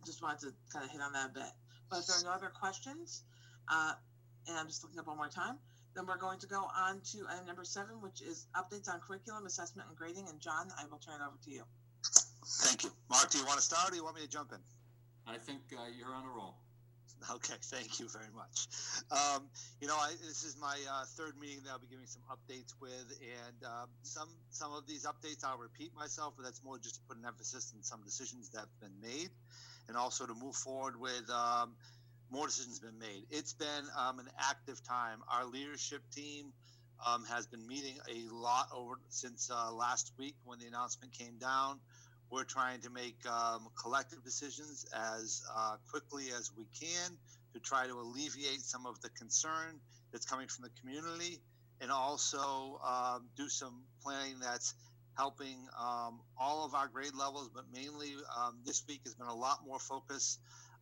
Speaker 2: just wanted to kind of hit on that a bit. But if there are no other questions, and I'm just looking up one more time, then we're going to go on to item number 7, which is updates on curriculum, assessment, and grading. And John, I will turn it over to you.
Speaker 8: Thank you. Mark, do you want to start or do you want me to jump in?
Speaker 5: I think you're on a roll.
Speaker 8: Okay, thank you very much. This is my third meeting that I'll be giving some updates with, and some of these updates I'll repeat myself, but that's more just to put an emphasis on some decisions that have been made, and also to move forward with more decisions been made. It's been an active time. Our leadership team has been meeting a lot since last week when the announcement came down. We're trying to make collective decisions as quickly as we can to try to alleviate some of the concern that's coming from the community, and also do some planning that's helping all of our grade levels, but mainly this week has been a lot more focus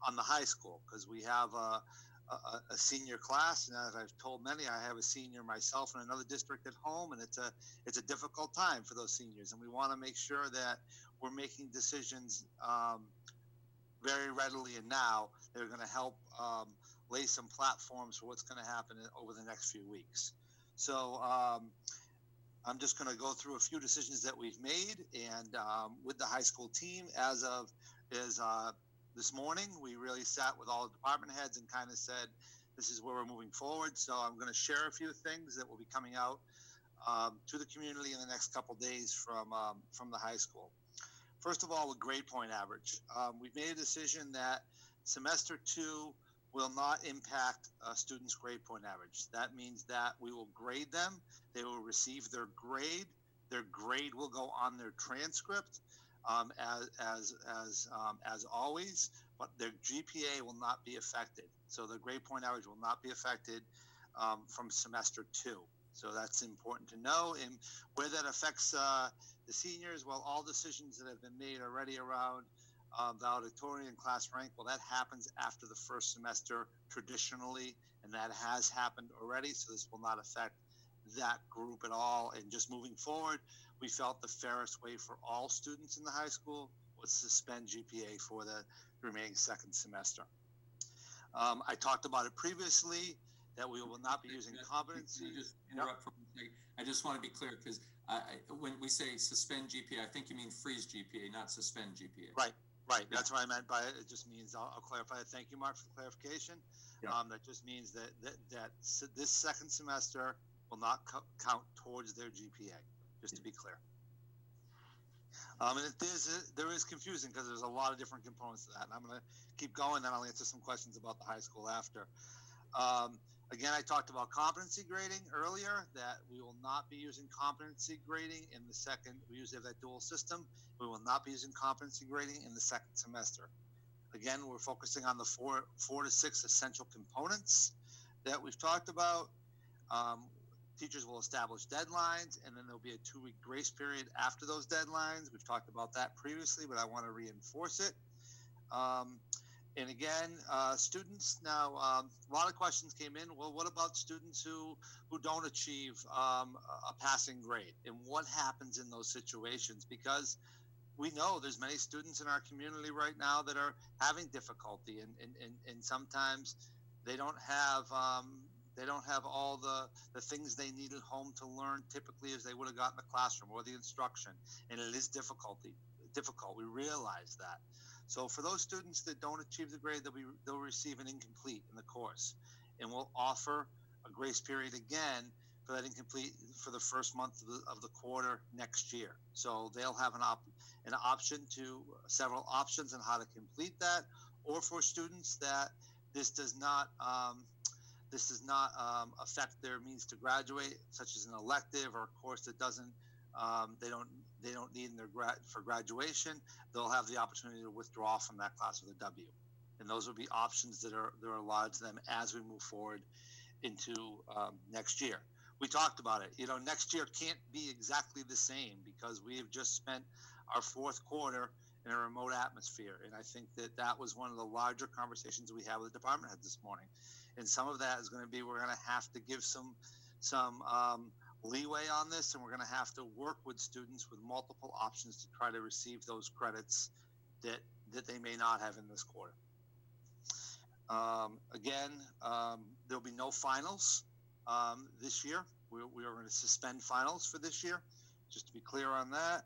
Speaker 8: on the high school, because we have a senior class, and as I've told many, I have a senior myself in another district at home, and it's a difficult time for those seniors, and we want to make sure that we're making decisions very readily and now that are going to help lay some platforms for what's going to happen over the next few weeks. So I'm just going to go through a few decisions that we've made, and with the high school team as of this morning, we really sat with all the department heads and kind of said, this is where we're moving forward. So I'm going to share a few things that will be coming out to the community in the next couple days from the high school. First of all, with grade point average, we've made a decision that semester 2 will not impact students' grade point average. That means that we will grade them. They will receive their grade. Their grade will go on their transcript, as always, but their GPA will not be affected. So the grade point average will not be affected from semester 2. So that's important to know. And where that affects the seniors, well, all decisions that have been made already around valedictorian and class rank, well, that happens after the first semester traditionally, and that has happened already. So this will not affect that group at all. And just moving forward, we felt the fairest way for all students in the high school was to suspend GPA for the remaining second semester. I talked about it previously that we will not be using competency.
Speaker 5: Can I just interrupt for a second? I just want to be clear, because when we say suspend GPA, I think you mean freeze GPA, not suspend GPA.
Speaker 8: Right. That's what I meant by it. It just means, I'll clarify it. Thank you, Mark, for the clarification.
Speaker 5: Yeah.
Speaker 8: That just means that this second semester will not count towards their GPA, just to be clear. And there is confusing because there's a lot of different components to that. And I'm going to keep going, then I'll answer some questions about the high school after. Again, I talked about competency grading earlier, that we will not be using competency grading in the second. We usually have that dual system. We will not be using competency grading in the second semester. Again, we're focusing on the four to six essential components that we've talked about. Teachers will establish deadlines, and then there'll be a 2-week grace period after those deadlines. We've talked about that previously, but I want to reinforce it. And again, students now, a lot of questions came in. Well, what about students who don't achieve a passing grade, and what happens in those situations? Because we know there's many students in our community right now that are having difficulty, and sometimes they don't have all the things they need at home to learn typically as they would have got in the classroom or the instruction, and it is difficult. We realize that. So for those students that don't achieve the grade, they'll receive an incomplete in the course, and we'll offer a grace period again for that incomplete for the first month of the quarter next year. So they'll have several options on how to complete that, or for students that this does not affect their means to graduate, such as an elective or a course that doesn't they don't need in for graduation. They'll have the opportunity to withdraw from that class with a W, and those will be options that are allowed to them as we move forward into next year. We talked about it. Next year can't be exactly the same because we have just spent our fourth quarter in a remote atmosphere, and I think that was one of the larger conversations we had with the department heads this morning. And some of that is going to be we're going to have to give some leeway on this, and we're going to have to work with students with multiple options to try to receive those credits that they may not have in this quarter. Again, there'll be no finals this year. We are going to suspend finals for this year, just to be clear on that.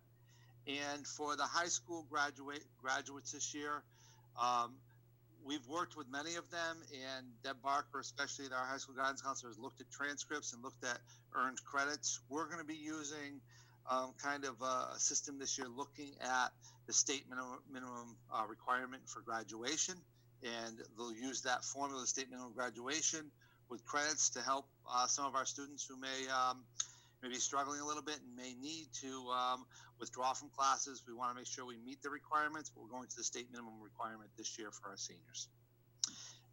Speaker 8: And for the high school graduates this year, we've worked with many of them, and Deb Barker, especially our high school guidance counselor, has looked at transcripts and looked at earned credits. We're going to be using kind of a system this year looking at the state minimum requirement for graduation, and they'll use that formula, the state minimum graduation, with credits to help some of our students who may be struggling a little bit and may need to withdraw from classes. We want to make sure we meet the requirements, but we're going to the state minimum requirement this year for our seniors.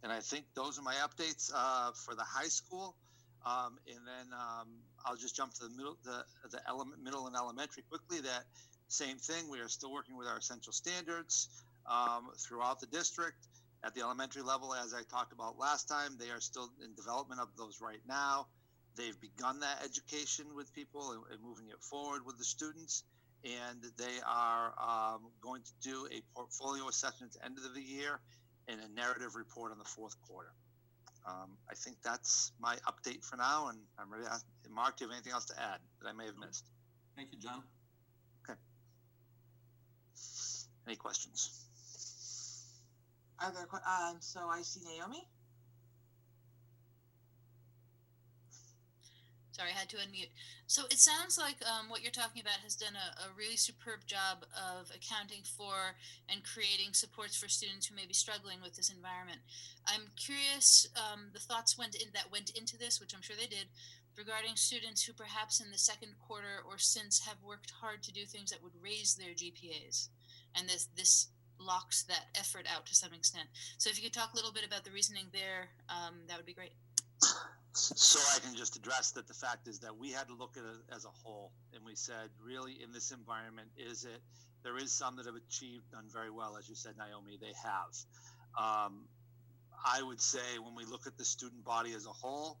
Speaker 8: And I think those are my updates for the high school. And then I'll just jump to the middle and elementary quickly. That same thing, we are still working with our essential standards throughout the district. At the elementary level, as I talked about last time, they are still in development of those right now. They've begun that education with people and moving it forward with the students. And they are going to do a portfolio assessment at the end of the year and a narrative report on the fourth quarter. I think that's my update for now, and I'm ready to ask Mark, do you have anything else to add that I may have missed?
Speaker 5: Thank you, John.
Speaker 8: Okay. Any questions?
Speaker 2: Are there, so I see Naomi.
Speaker 9: Sorry, I had to unmute. So it sounds like what you're talking about has done a really superb job of accounting for and creating supports for students who may be struggling with this environment. I'm curious, the thoughts went into this, which I'm sure they did, regarding students who perhaps in the second quarter or since have worked hard to do things that would raise their GPAs. And this blocks that effort out to some extent. So if you could talk a little bit about the reasoning there, that would be great.
Speaker 8: So I can just address that the fact is that we had to look at it as a whole, and we said, really, in this environment, there is some that have done very well, as you said, Naomi, they have. I would say when we look at the student body as a whole,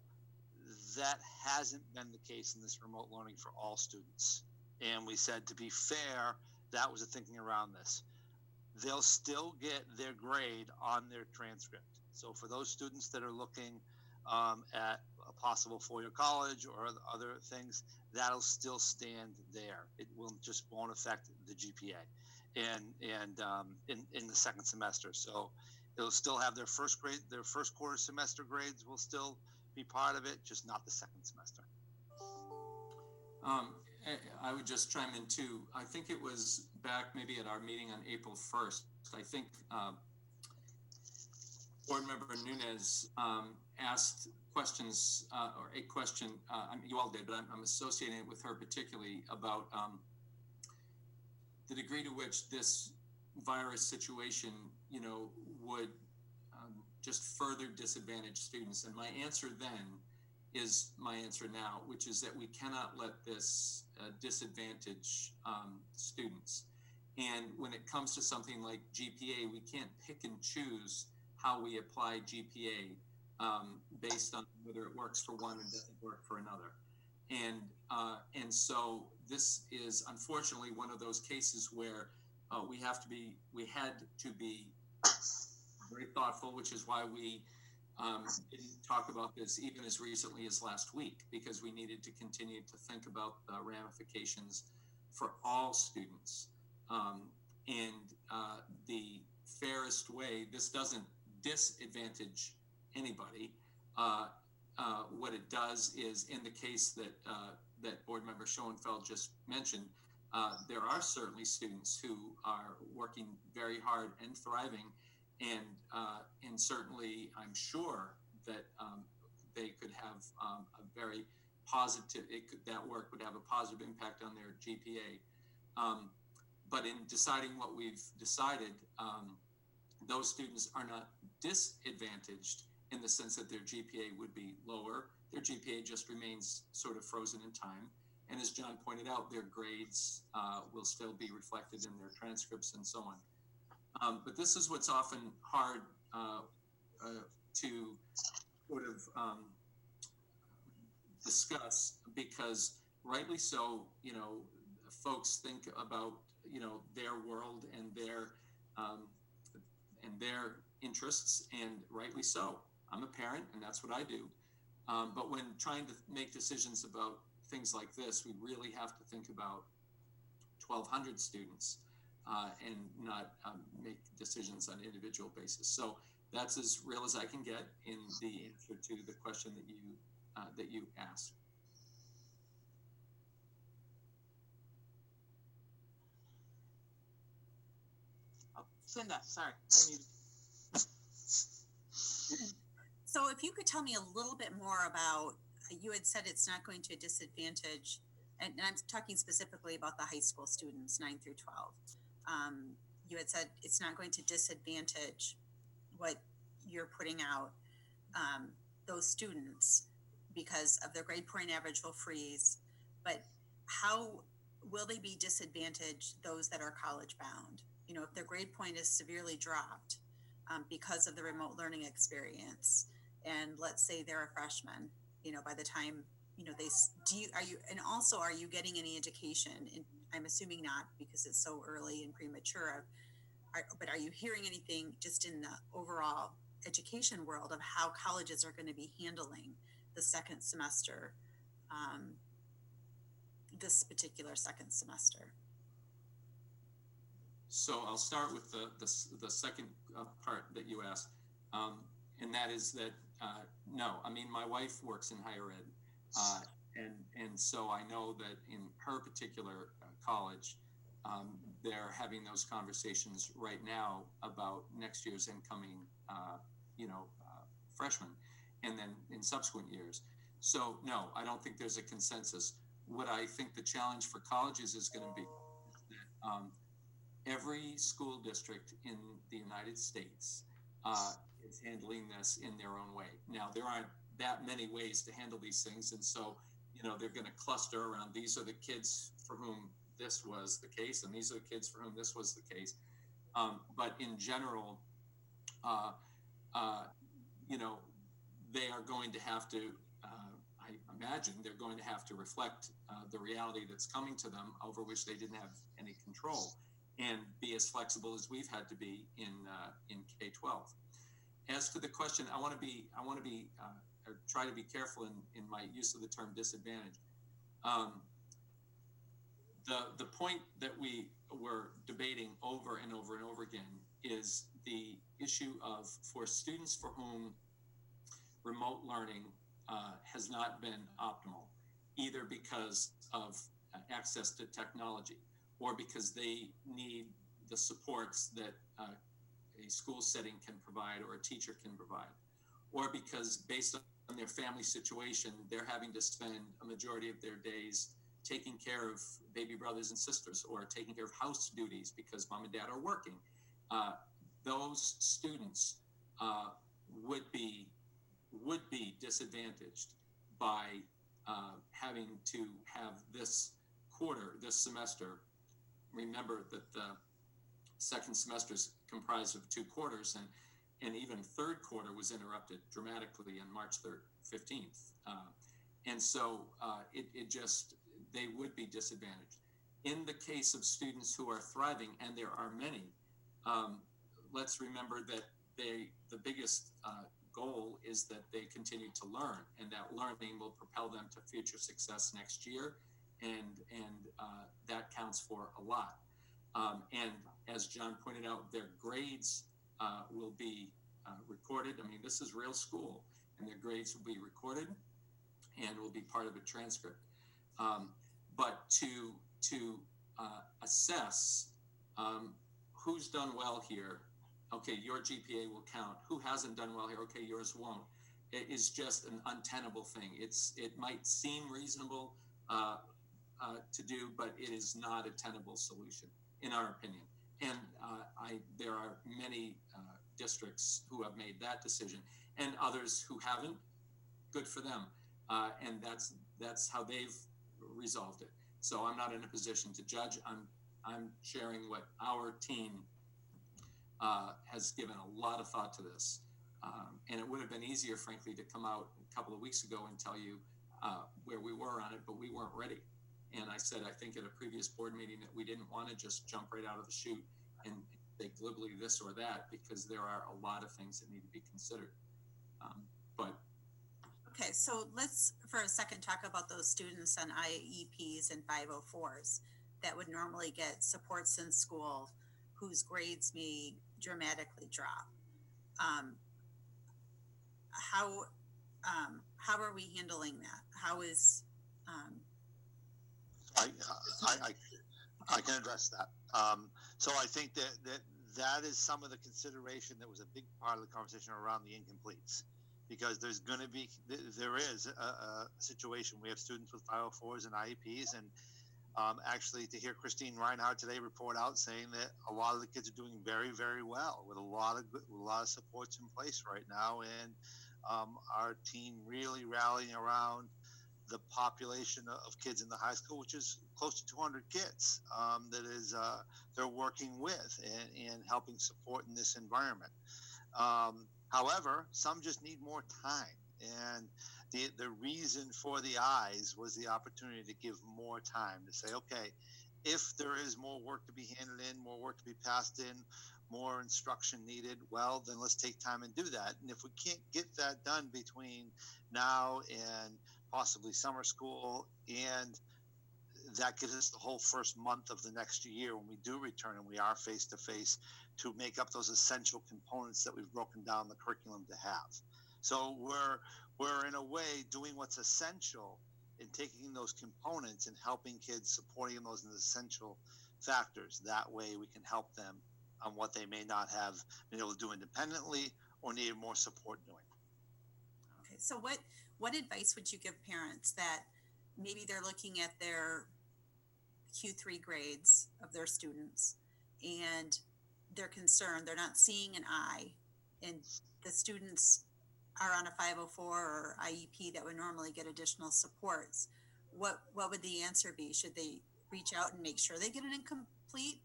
Speaker 8: that hasn't been the case in this remote learning for all students. And we said, to be fair, that was the thinking around this. They'll still get their grade on their transcript. So for those students that are looking at a possible four-year college or other things, that'll still stand there. It won't affect the GPA and in the second semester. So it'll still have their first quarter semester grades will still be part of it, just not the second semester.
Speaker 5: I would just chime in too. I think it was back maybe at our meeting on April 1st. I think Board Member Nunez asked questions, or a question, you all did, but I'm associating it with her particularly about the degree to which this virus situation, would just further disadvantage students. And my answer then is my answer now, which is that we cannot let this disadvantage students. And when it comes to something like GPA, we can't pick and choose how we apply GPA based on whether it works for one and doesn't work for another. And so this is unfortunately one of those cases where we had to be very thoughtful, which is why we didn't talk about this even as recently as last week, because we needed to continue to think about the ramifications for all students. The fairest way, this doesn't disadvantage anybody. What it does is, in the case that Board Member Schoenfeld just mentioned, there are certainly students who are working very hard and thriving, and certainly I'm sure that they could have a very positive, that work would have a positive impact on their GPA. But in deciding what we've decided, those students are not disadvantaged in the sense that their GPA would be lower. Their GPA just remains sort of frozen in time. And as John pointed out, their grades will still be reflected in their transcripts and so on. But this is what's often hard to sort of discuss, because rightly so, folks think about, their world and their interests, and rightly so. I'm a parent, and that's what I do. But when trying to make decisions about things like this, we really have to think about 1,200 students and not make decisions on an individual basis. So that's as real as I can get in the answer to the question that you asked.
Speaker 2: Oh, Cinda, sorry.
Speaker 7: So if you could tell me a little bit more about, you had said it's not going to disadvantage, and I'm talking specifically about the high school students, 9 through 12. You had said it's not going to disadvantage what you're putting out, those students, because of their grade point average will freeze. But how will they be disadvantaged, those that are college bound? If their grade point is severely dropped because of the remote learning experience, and let's say they're a freshman, by the time, are you getting any education? And I'm assuming not, because it's so early and premature. But are you hearing anything just in the overall education world of how colleges are going to be handling the second semester, this particular second semester?
Speaker 5: So I'll start with the second part that you asked, and that is that no, I mean, my wife works in higher ed, and so I know that in her particular college, they're having those conversations right now about next year's incoming, freshmen, and then in subsequent years. So no, I don't think there's a consensus. What I think the challenge for colleges is going to be that every school district in the United States is handling this in their own way. Now, there aren't that many ways to handle these things, and so they're going to cluster around, these are the kids for whom this was the case, and these are the kids for whom this was the case. But in general, they are going to have to, I imagine they're going to have to reflect the reality that's coming to them, over which they didn't have any control, and be as flexible as we've had to be in K-12. As to the question, I want to try to be careful in my use of the term disadvantage. The point that we were debating over and over and over again is the issue of, for students for whom remote learning has not been optimal, either because of access to technology, or because they need the supports that a school setting can provide or a teacher can provide, or because based on their family situation, they're having to spend a majority of their days taking care of baby brothers and sisters, or taking care of house duties because mom and dad are working. Those students would be disadvantaged by having to have this semester. Remember that second semester is comprised of 2 quarters, and even third quarter was interrupted dramatically on March 15th. And so it just, they would be disadvantaged. In the case of students who are thriving, and there are many, let's remember that the biggest goal is that they continue to learn, and that learning will propel them to future success next year, and that counts for a lot. And as John pointed out, their grades will be recorded. I mean, this is real school, and their grades will be recorded and will be part of a transcript. But to assess who's done well here, okay, your GPA will count. Who hasn't done well here? Okay, yours won't. It is just an untenable thing. It might seem reasonable to do, but it is not a tenable solution, in our opinion. And there are many districts who have made that decision, and others who haven't. Good for them. And that's how they've resolved it. So I'm not in a position to judge. I'm sharing what our team has given a lot of thought to this. And it would have been easier, frankly, to come out a couple of weeks ago and tell you where we were on it, but we weren't ready. And I said, I think at a previous board meeting, that we didn't want to just jump right out of the chute and say glibly this or that, because there are a lot of things that need to be considered.
Speaker 7: Okay, so let's for a second talk about those students on IEPs and 504s that would normally get supports in school, whose grades may dramatically drop. How are we handling that? How is
Speaker 8: I can address that. So I think that is some of the consideration that was a big part of the conversation around the incompletes, because there is a situation. We have students with 504s and IEPs, and actually to hear Christine Reinhardt today report out saying that a lot of the kids are doing very, very well with a lot of supports in place right now, and our team really rallying around the population of kids in the high school, which is close to 200 kids, that is they're working with and helping support in this environment. However, some just need more time, and the reason for the eyes was the opportunity to give more time to say, okay, if there is more work to be handed in, more work to be passed in, more instruction needed, well, then let's take time and do that. And if we can't get that done between now and possibly summer school, and that gives us the whole first month of the next year when we do return and we are face to face, to make up those essential components that we've broken down the curriculum to have. So we're in a way doing what's essential in taking those components and helping kids, supporting those in the essential factors. That way we can help them on what they may not have been able to do independently or needed more support doing.
Speaker 7: okay? So what advice would you give parents that maybe they're looking at their Q3 grades of their students and they're concerned, they're not seeing an I, and the students are on a 504 or IEP that would normally get additional supports? What would the answer be? Should they reach out and make sure they get an incomplete?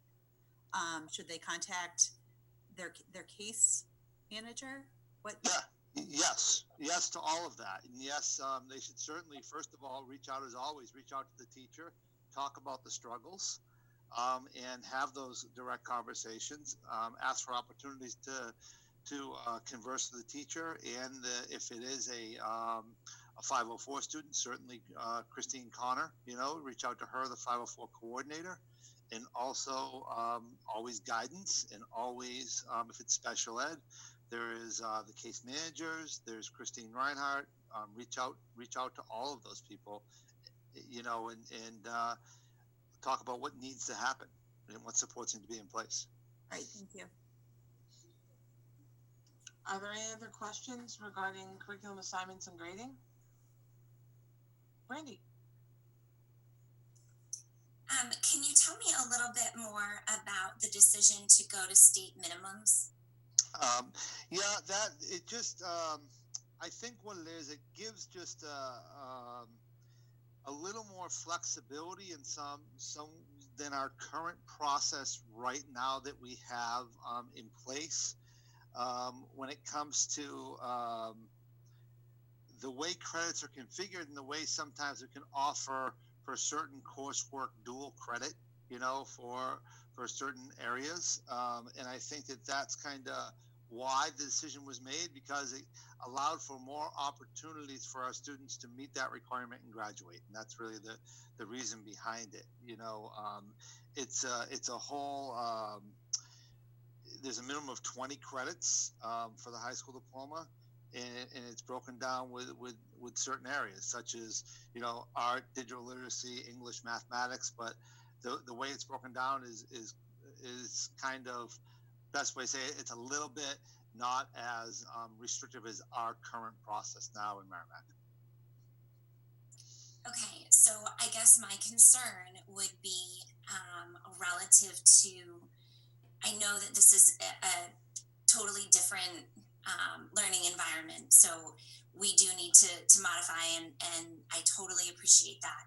Speaker 7: Should they contact their case manager? What?
Speaker 8: Yeah, yes to all of that. And yes, they should certainly, first of all, reach out as always, reach out to the teacher, talk about the struggles, and have those direct conversations, ask for opportunities to converse with the teacher. And if it is a 504 student, certainly Christine Connor, reach out to her, the 504 coordinator. And also always guidance, and always, if it's special ed, there is the case managers, there's Christine Reinhardt. Reach out to all of those people, and talk about what needs to happen and what supports need to be in place.
Speaker 7: All right, thank you.
Speaker 2: Are there any other questions regarding curriculum assignments and grading? Brandy.
Speaker 10: Can you tell me a little bit more about the decision to go to state minimums?
Speaker 8: It just, I think what it is, it gives just a little more flexibility in some than our current process right now that we have in place when it comes to the way credits are configured and the way sometimes we can offer for certain coursework dual credit, for certain areas. And I think that that's kind of why the decision was made, because it allowed for more opportunities for our students to meet that requirement and graduate. And that's really the reason behind it. It's a whole, there's a minimum of 20 credits for the high school diploma. And it's broken down with certain areas such as, art, digital literacy, English, mathematics. But the way it's broken down is kind of, best way to say it, it's a little bit not as restrictive as our current process now in Merrimack.
Speaker 10: Okay, so I guess my concern would be relative to, I know that this is a totally different learning environment, so we do need to modify, and I totally appreciate that.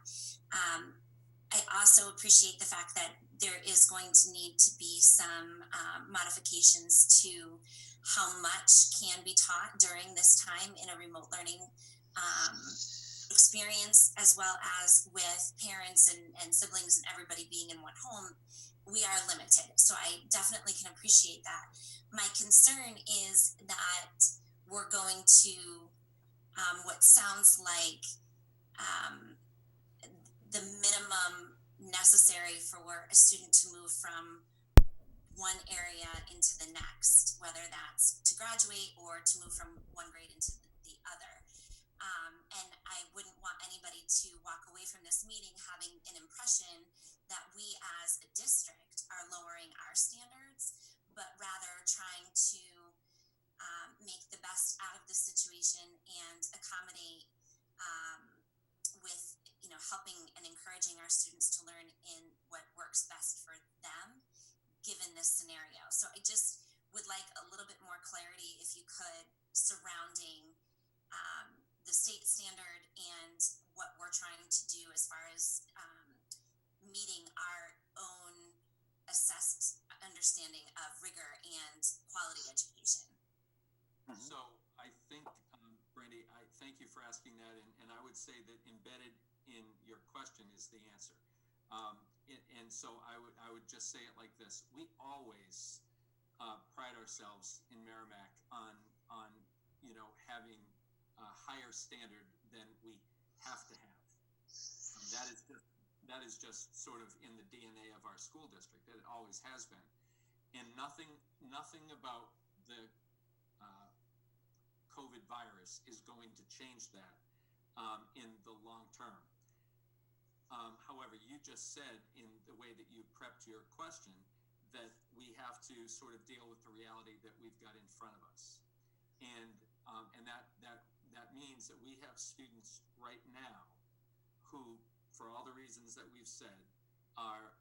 Speaker 10: I also appreciate the fact that there is going to need to be some modifications to how much can be taught during this time in a remote learning experience, as well as with parents and siblings and everybody being in one home. We are limited, so I definitely can appreciate that. My concern is that we're going to what sounds like the minimum necessary for a student to move from one area into the next, whether that's to graduate or to move from one grade into the other. And I wouldn't want anybody to walk away from this meeting having an impression that we as a district are lowering our standards, but rather trying to make the best out of the situation and accommodate with, helping and encouraging our students to learn in what works best for them given this scenario. So I just would like a little bit more clarity, if you could, surrounding the state standard and what we're trying to do as far as meeting our own assessed understanding of rigor and quality education.
Speaker 5: So I think, Brandy, I thank you for asking that, and I would say that embedded in your question is the answer. And so I would just say it like this: we always pride ourselves in Merrimack on having a higher standard than we have to have. That is just sort of in the DNA of our school district. It always has been, and nothing about the COVID virus is going to change that in the long term. However, you just said in the way that you prepped your question that we have to sort of deal with the reality that we've got in front of us, and that means that we have students right now who, for all the reasons that we've said, are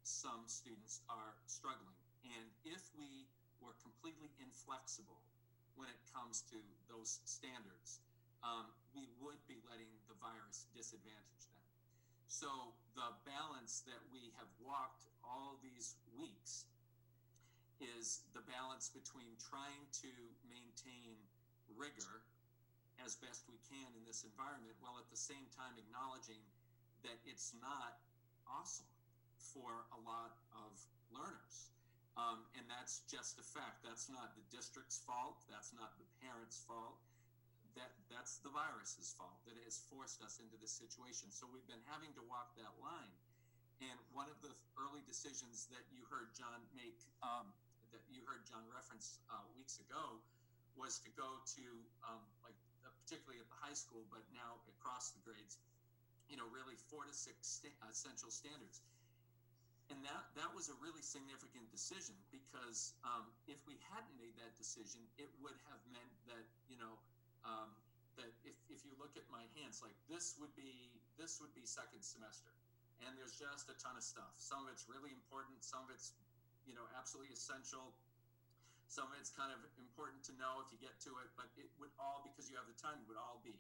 Speaker 5: some students are struggling, and if we were completely inflexible when it comes to those standards, we would be letting the virus disadvantage them. So the balance that we have walked all these weeks is the balance between trying to maintain rigor as best we can in this environment, while at the same time acknowledging that it's not awesome for a lot of learners. And that's just a fact. That's not the district's fault. That's not the parents' fault. That's the virus's fault that has forced us into this situation. So we've been having to walk that line. And one of the early decisions that you heard John make, that you heard John reference weeks ago, was to go to particularly at the high school, but now across the grades, really 4 to 6 essential standards. And that was a really significant decision, because if we hadn't made that decision, it would have meant that that if you look at my hands, like this would be second semester, and there's just a ton of stuff. Some of it's really important, some of it's absolutely essential, some of it's kind of important to know if you get to it, but it would all, because you have the time, it would all be.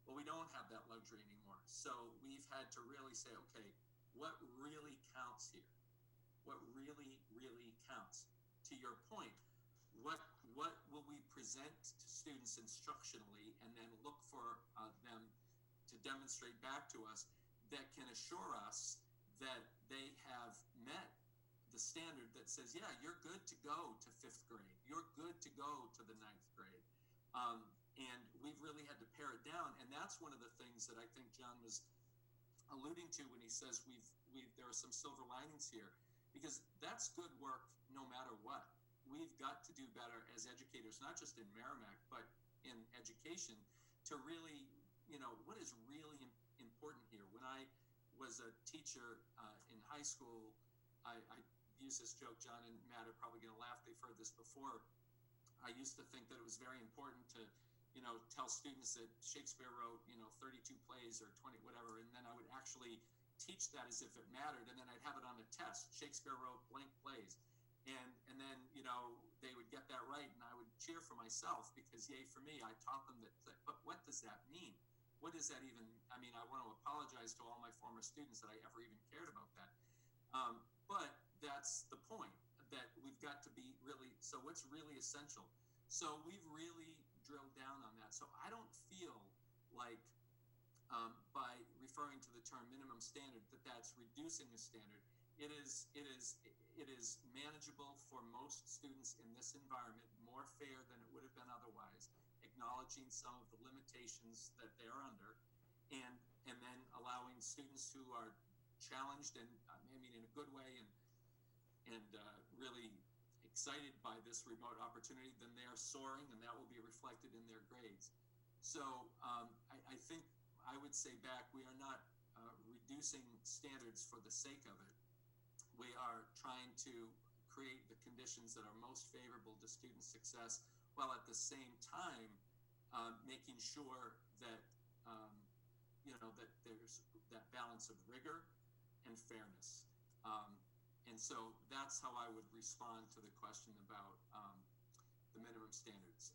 Speaker 5: Well, we don't have that luxury anymore, so we've had to really say, okay, what really counts here? What really, really counts? To your point, what will we present to students instructionally, and then look for them to demonstrate back to us that can assure us that they have met the standard that says, yeah, you're good to go to 5th grade, you're good to go to the 9th grade. And we've really had to pare it down, and that's one of the things that I think John was alluding to when he says there are some silver linings here, because that's good work no matter what. We've got to do better as educators, not just in Merrimack, but in education, to really, what is really important here. When I was a teacher in high school, I use this joke, John and Matt are probably going to laugh, they've heard this before. I used to think that it was very important to, tell students that Shakespeare wrote, 32 plays or 20, whatever, and then I would actually teach that as if it mattered, and then I'd have it on a test. Shakespeare wrote blank plays. And then, they would get that right, and I would cheer for myself, because yay for me, I taught them that, but what does that mean? What does that even, I want to apologize to all my former students that I ever even cared about that. But that's the point, that we've got to be really, so what's really essential? So we've really drilled down on that. So I don't feel like by referring to the term minimum standard, that's reducing the standard. It is manageable for most students in this environment, more fair than it would have been otherwise, acknowledging some of the limitations that they're under, and then allowing students who are challenged, and in a good way, and really excited by this remote opportunity, then they are soaring, and that will be reflected in their grades. So I think I would say back, we are not reducing standards for the sake of it. We are trying to create the conditions that are most favorable to student success, while at the same time making sure that that there's that balance of rigor and fairness. And so that's how I would respond to the question about the minimum standards.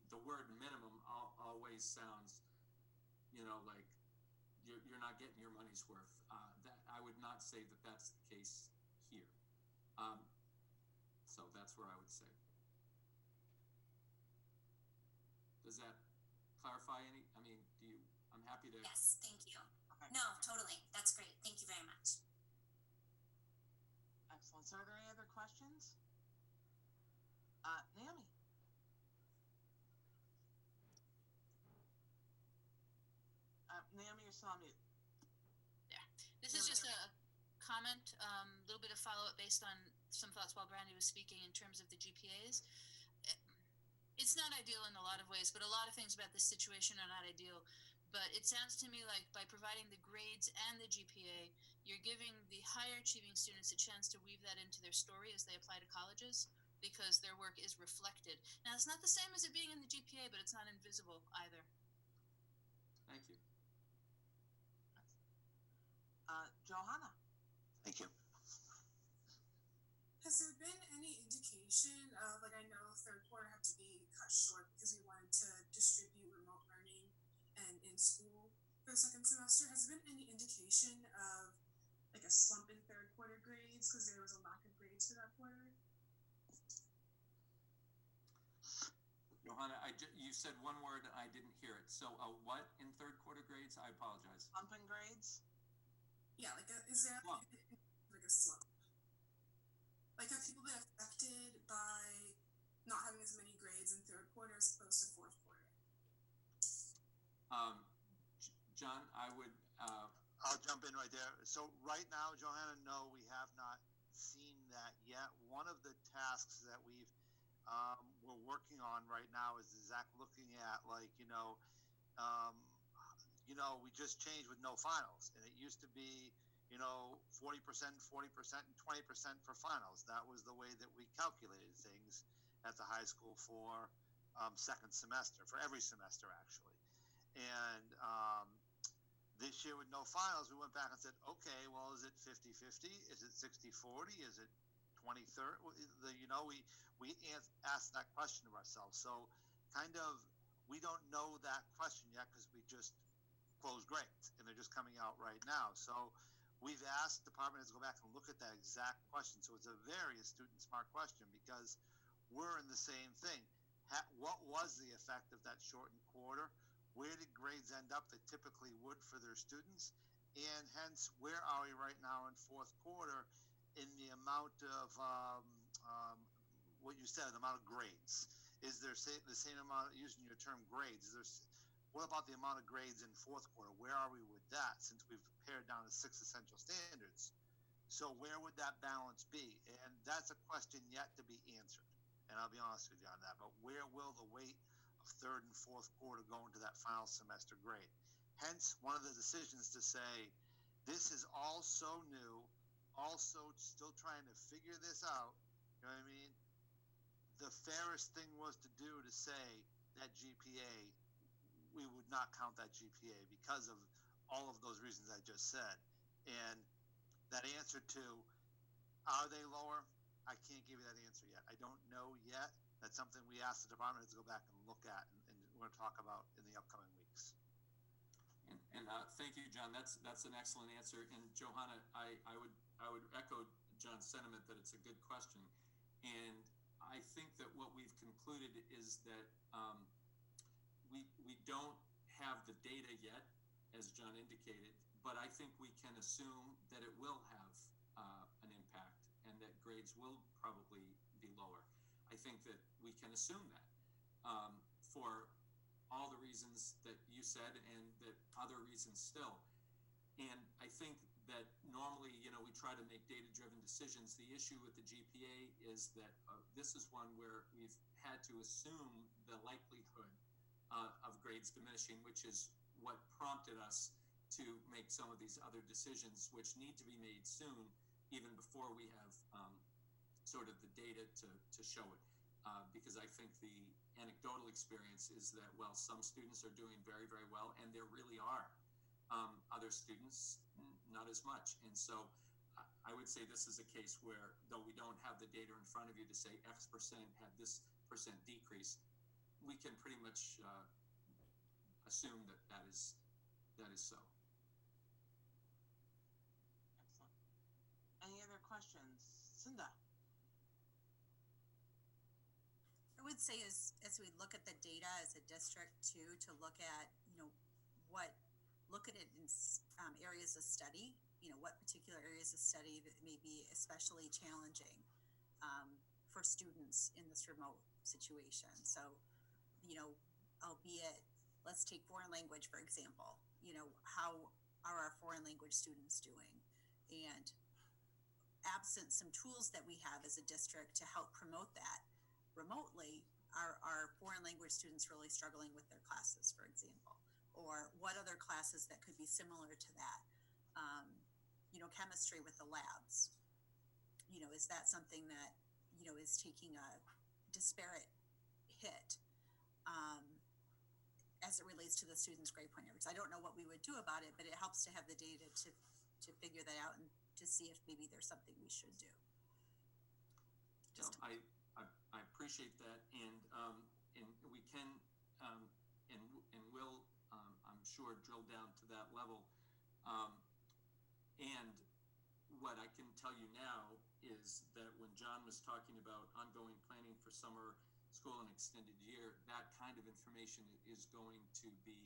Speaker 5: The word minimum always sounds, like you're not getting your money's worth. That I would not say that that's the case here. So that's where I would say. Does that clarify any? I'm happy to.
Speaker 10: Yes, thank you.
Speaker 2: Okay.
Speaker 10: No, totally. That's great. Thank you very much.
Speaker 2: Excellent. So are there any other questions? Naomi. Naomi, you're still on mute.
Speaker 9: Yeah. This is just a comment, little bit of follow-up based on some thoughts while Brandy was speaking in terms of the GPAs. It's not ideal in a lot of ways, but a lot of things about this situation are not ideal. But it sounds to me like by providing the grades and the GPA, you're giving the higher achieving students a chance to weave that into their story as they apply to colleges, because their work is reflected. Now, it's not the same as it being in the GPA, but it's not invisible either.
Speaker 5: Thank you.
Speaker 2: Johanna.
Speaker 11: Thank you.
Speaker 12: Has there been any indication of, I know third quarter had to be cut short because we wanted to distribute remote learning and in school for the second semester. Has there been any indication of a slump in third quarter grades because there was a lack of grades for that quarter?
Speaker 5: Johanna, you said one word, I didn't hear it. So what in third quarter grades? I apologize.
Speaker 2: Slump in grades?
Speaker 12: Yeah, is there a slump? Have people been affected by not having as many grades in third quarter as opposed to fourth quarter?
Speaker 5: John, I would.
Speaker 8: I'll jump in right there. So right now, Johanna, no, we have not seen that yet. One of the tasks that we're working on right now is exactly looking at we just changed with no finals, and it used to be 40%, 40%, and 20% for finals. That was the way that we calculated things at the high school for second semester, for every semester actually. And this year with no finals, we went back and said, okay, well, is it 50-50? Is it 60-40? Is it 20-30? We asked that question of ourselves. So we don't know that question yet because we just closed grades and they're just coming out right now. So we've asked department heads to go back and look at that exact question. So it's a very astute and smart question, because we're in the same thing. What was the effect of that shortened quarter? Where did grades end up that typically would for their students? And hence, where are we right now in fourth quarter in the amount of what you said, the amount of grades? Is there the same amount, using your term grades, what about the amount of grades in fourth quarter? Where are we with that, since we've pared down to 6 essential standards? So where would that balance be? And that's a question yet to be answered. And I'll be honest with you on that. But where will the weight of third and fourth quarter go into that final semester grade? Hence, one of the decisions to say, this is all so new, also still trying to figure this out. You know what I mean? The fairest thing was to do to say that GPA, we would not count that GPA because of all of those reasons I just said. And that answer to, are they lower? I can't give you that answer yet. I don't know yet. That's something we asked the department to go back and look at, and we're going to talk about in the upcoming weeks.
Speaker 5: And thank you, John. That's an excellent answer. And Johanna, I would echo John's sentiment that it's a good question. And I think that what we've concluded is that we don't have the data yet, as John indicated, but I think we can assume that it will have an impact and that grades will probably be lower. I think that we can assume that for all the reasons that you said and that other reasons still. And I think that normally, we try to make data-driven decisions. The issue with the GPA is that this is one where we've had to assume the likelihood of grades diminishing, which is what prompted us to make some of these other decisions, which need to be made soon, even before we have sort of the data to show it. Because I think the anecdotal experience is that, well, some students are doing very, very well, and there really are other students not as much. And so I would say this is a case where, though we don't have the data in front of you to say X percent had this percent decrease, we can pretty much assume that is so.
Speaker 2: Excellent. Any other questions? Cinda?
Speaker 7: I would say as we look at the data as a district too, to look at, look at it in areas of study, what particular areas of study that may be especially challenging for students in this remote situation. So, albeit, let's take foreign language, for example, how are our foreign language students doing? And absent some tools that we have as a district to help promote that remotely, are foreign language students really struggling with their classes, for example? Or what other classes that could be similar to that? Chemistry with the labs. Is that something that, is taking a disparate hit as it relates to the students' grade point average? I don't know what we would do about it, but it helps to have the data to figure that out and to see if maybe there's something we should do.
Speaker 5: I appreciate that, and we can and will I'm sure drill down to that level. And what I can tell you now is that when John was talking about ongoing planning for summer school and extended year, that kind of information is going to be,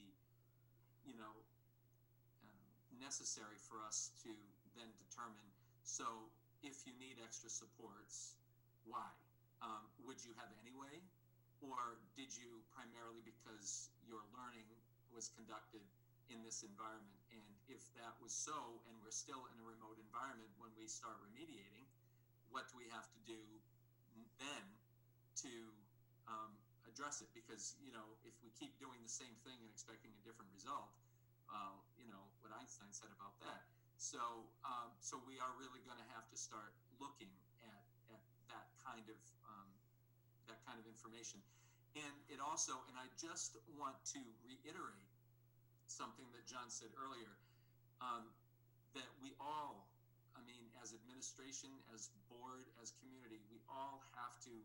Speaker 5: necessary for us to then determine. So if you need extra supports, why? Would you have anyway? Or did you primarily because your learning was conducted in this environment? And if that was so, and we're still in a remote environment when we start remediating, what do we have to do then to address it? Because, if we keep doing the same thing and expecting a different result, what Einstein said about that. So we are really going to have to start looking at that kind of information. And it also, and I just want to reiterate something that John said earlier, that we all, as administration, as board, as community, we all have to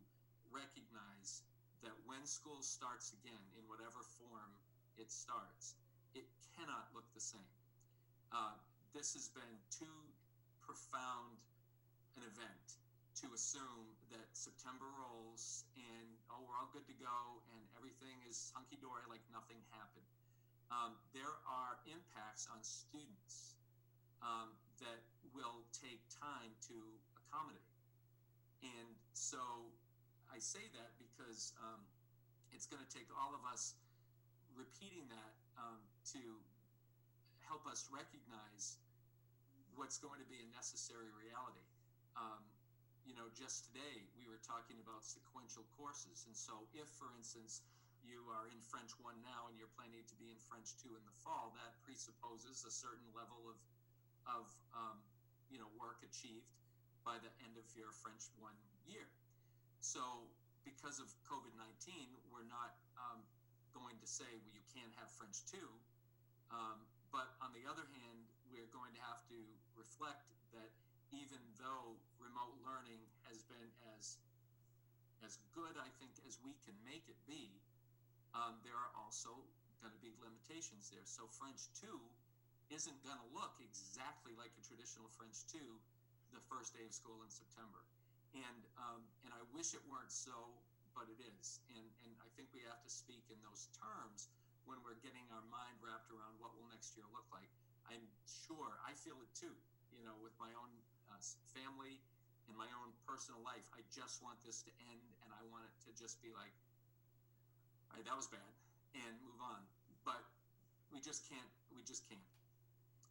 Speaker 5: recognize that when school starts again, in whatever form it starts, it cannot look the same. this has been too profound an event to assume that September rolls and, oh, we're all good to go and everything is hunky-dory like nothing happened. There are impacts on students that will take time to accommodate. And so I say that because it's going to take all of us repeating that to help us recognize what's going to be a necessary reality. Just today we were talking about sequential courses. And so if, for instance, you are in French 1 now and you're planning to be in French 2 in the fall, that presupposes a certain level of work achieved by the end of your French 1 year. So because of COVID-19, we're not going to say, well, you can't have French 2. But on the other hand, we're going to have to reflect that even though remote learning has been as good, I think, as we can make it be, there are also going to be limitations there. So French 2 isn't going to look exactly like a traditional French 2 the first day of school in September. And I wish it weren't so, but it is. And I think we have to speak in those terms when we're getting our mind wrapped around what will next year look like. I'm sure I feel it too, with my own family and my own personal life. I just want this to end, and I want it to just be like, all right, that was bad, and move on. But we just can't.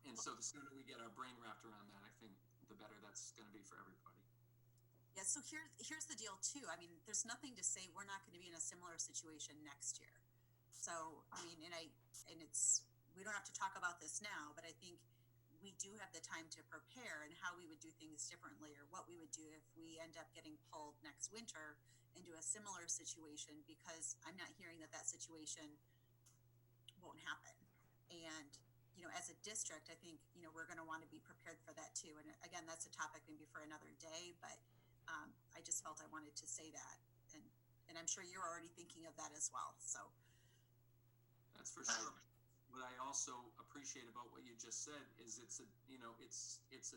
Speaker 5: And so the sooner we get our brain wrapped around that, I think the better that's going to be for everybody.
Speaker 7: Yeah, so here's the deal too. I mean, there's nothing to say we're not going to be in a similar situation next year. So, I mean, we don't have to talk about this now, but I think we do have the time to prepare and how we would do things differently, or what we would do if we end up getting pulled next winter into a similar situation, because I'm not hearing that situation won't happen. And, as a district, I think, we're going to want to be prepared for that too. And again, that's a topic maybe for another day, but I just felt I wanted to say that. And I'm sure you're already thinking of that as well. So
Speaker 5: that's for sure. What I also appreciate about what you just said is it's a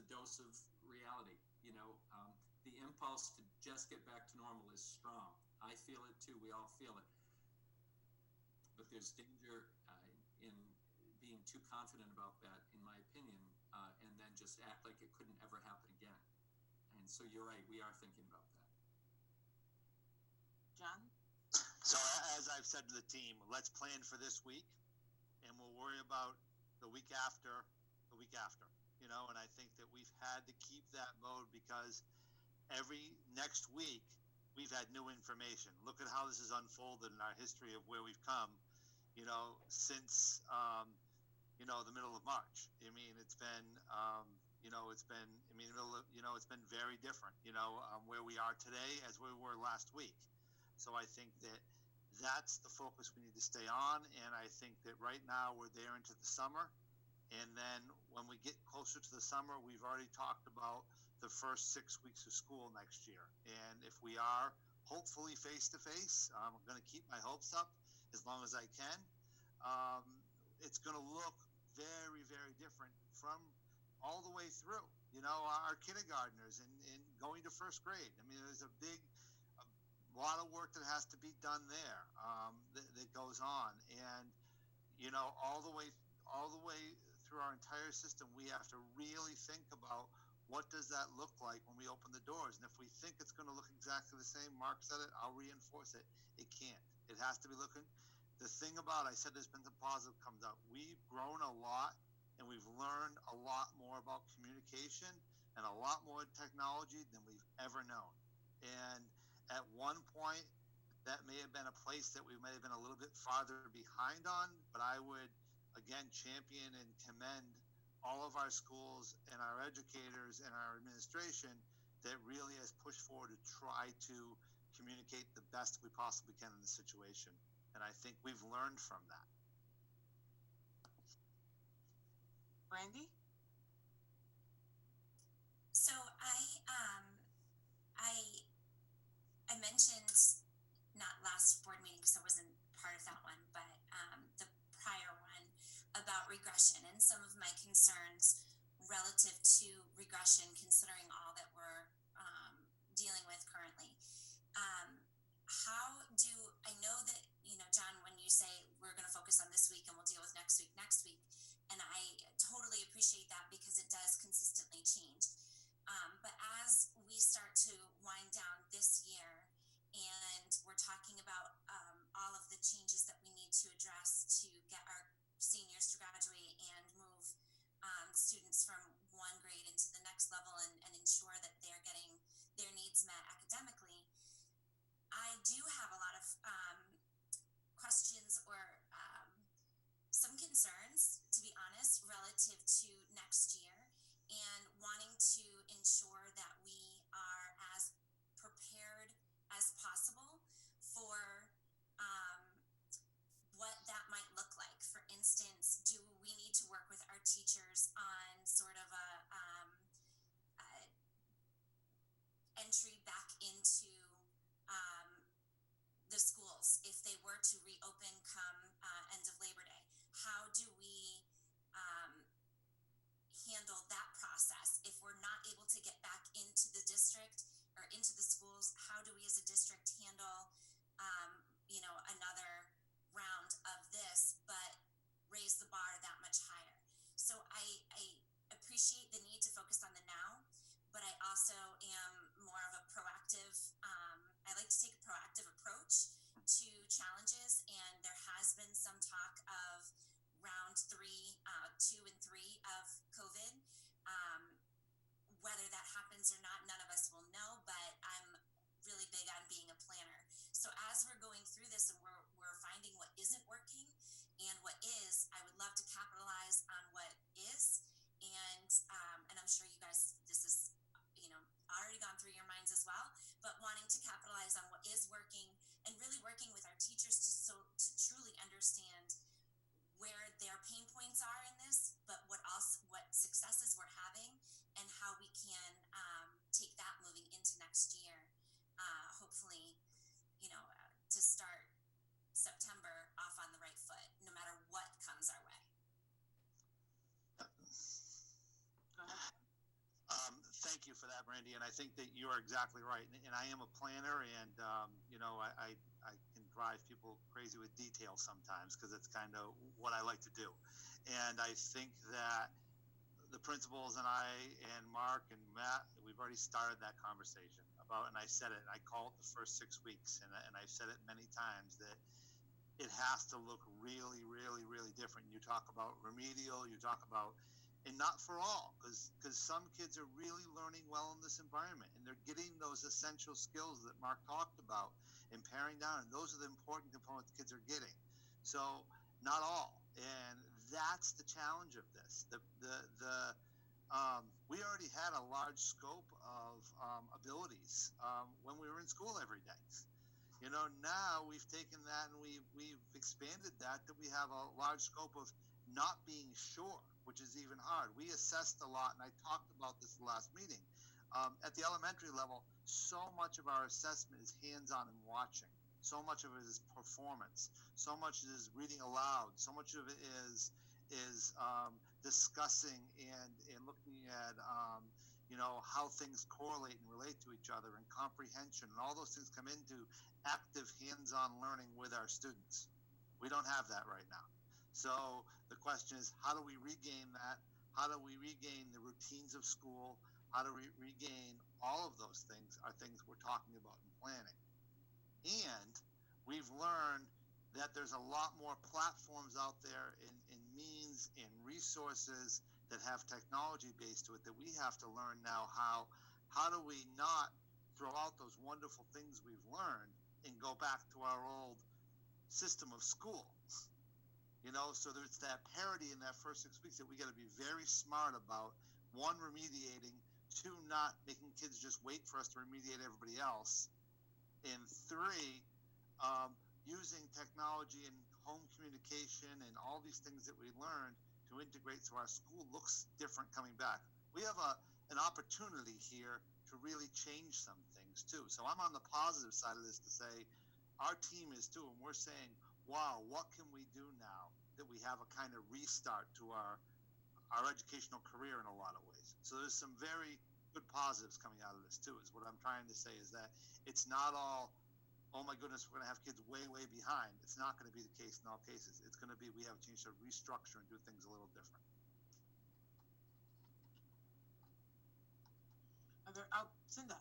Speaker 5: dose of reality. The impulse to just get back to normal is strong. I feel it too. We all feel it. But there's danger in being too confident about that, in my opinion, and then just act like it couldn't ever happen again. And so you're right. We are thinking about that.
Speaker 2: John?
Speaker 8: So as I've said to the team, let's plan for this week, and we'll worry about the week after, and I think that we've had to keep that mode, because every next week we've had new information. Look at how this has unfolded in our history of where we've come, since, the middle of March. I mean, it's been, it's been very different, where we are today as we were last week. So I think that that's the focus we need to stay on. And I think that right now we're there into the summer. And then when we get closer to the summer, we've already talked about the first 6 weeks of school next year. And if we are hopefully face-to-face, I'm going to keep my hopes up as long as I can. It's going to look very, very different from all the way through, our kindergartners and going to first grade. I mean, there's a lot of work that has to be done there, that goes on. And, all the way through our entire system, we have to really think about what does that look like when we open the doors. And if we think it's going to look exactly the same, Mark said it, I'll reinforce it. It can't. It has to be looking. The thing about, I said there's been some positive comes out. We've grown a lot, and we've learned a lot more about communication and a lot more technology than we've ever known. And at one point, that may have been a place that we may have been a little bit farther behind on, but I would, again, champion and commend all of our schools and our educators and our administration that really has pushed forward to try to communicate the best we possibly can in the situation. And I think we've learned from that.
Speaker 2: Brandy?
Speaker 10: So I mentioned, not last board meeting because I wasn't part of that one, but the prior one, about regression, and some of my concerns relative to regression, considering all that we're dealing with currently. How do I know that, John, when you say we're going to focus on this week and we'll deal with next week, and I totally appreciate that because it does consistently change. But as we start to wind down this year and we're talking about all of the changes that we need to address to get our seniors to graduate and move students from one grade into the next level and ensure that they're getting their needs met academically, I do have a lot of questions or some concerns, to be honest, relative to next year and wanting to ensure that we are as prepared as possible for what that might look like. For instance, do we need to work with our teachers on sort of a entry back into the schools if they were to reopen come end of Labor Day? How do we handle that process if we're not able to get back into the district or into the schools? How do we as a district handle another round of this but raise the bar that much higher? So I appreciate the need to focus on the now, but I also am more of a proactive, I like to take a proactive approach to challenges, and there has been some talk of round 2 and 3 of COVID. Whether that happens or not, none of us will know, but I'm really big on being a planner. So as we're going through this and we're finding what isn't working and what is, I would love to capitalize on what is. And I'm sure you guys, this is, already gone through your minds as well, but wanting to capitalize on what is working and really working with our teachers to truly understand where their pain points are in this, but what successes we're having and how we can take that moving into next year. Hopefully, to start September off on the right foot, no matter what comes our way.
Speaker 8: Thank you for that, Brandy. And I think that you are exactly right. And I am a planner, and I can drive people crazy with details sometimes because it's kind of what I like to do. And I think that the principals and I and Mark and Matt, we've already started that conversation about, and I said it, I call it the first 6 weeks, and I've said it many times that it has to look really, really, really different. You talk about remedial, you talk about, and not for all, because some kids are really learning well in this environment, and they're getting those essential skills that Mark talked about and paring down, and those are the important components kids are getting. So not all, and that's the challenge of this. We already had a large scope of abilities when we were in school every day. Now we've taken that and we've expanded that we have a large scope of not being sure, which is even hard. We assessed a lot, and I talked about this last meeting. At the elementary level, so much of our assessment is hands-on and watching. So much of it is performance. So much is reading aloud. So much of it is discussing and looking at how things correlate and relate to each other, and comprehension, and all those things come into active hands-on learning with our students. We don't have that right now. So the question is, how do we regain that? How do we regain the routines of school? How do we regain all of those things are things we're talking about in planning. And we've learned that there's a lot more platforms out there in means and resources that have technology based to it that we have to learn now how do we not throw out those wonderful things we've learned and go back to our old system of school. So there's that parity in that first 6 weeks that we got to be very smart about. 1, remediating. 2, not making kids just wait for us to remediate everybody else. And 3, using technology and home communication and all these things that we learned to integrate so our school looks different coming back. We have an opportunity here to really change some things too. So I'm on the positive side of this to say our team is too, and we're saying, wow, what can we do now that we have a kind of restart to our our educational career in a lot of ways. So there's some very good positives coming out of this too, is what I'm trying to say, is that it's not all, oh my goodness, we're going to have kids way, way behind. It's not going to be the case in all cases. It's going to be, we have a chance to restructure and do things a little different.
Speaker 2: Cinda.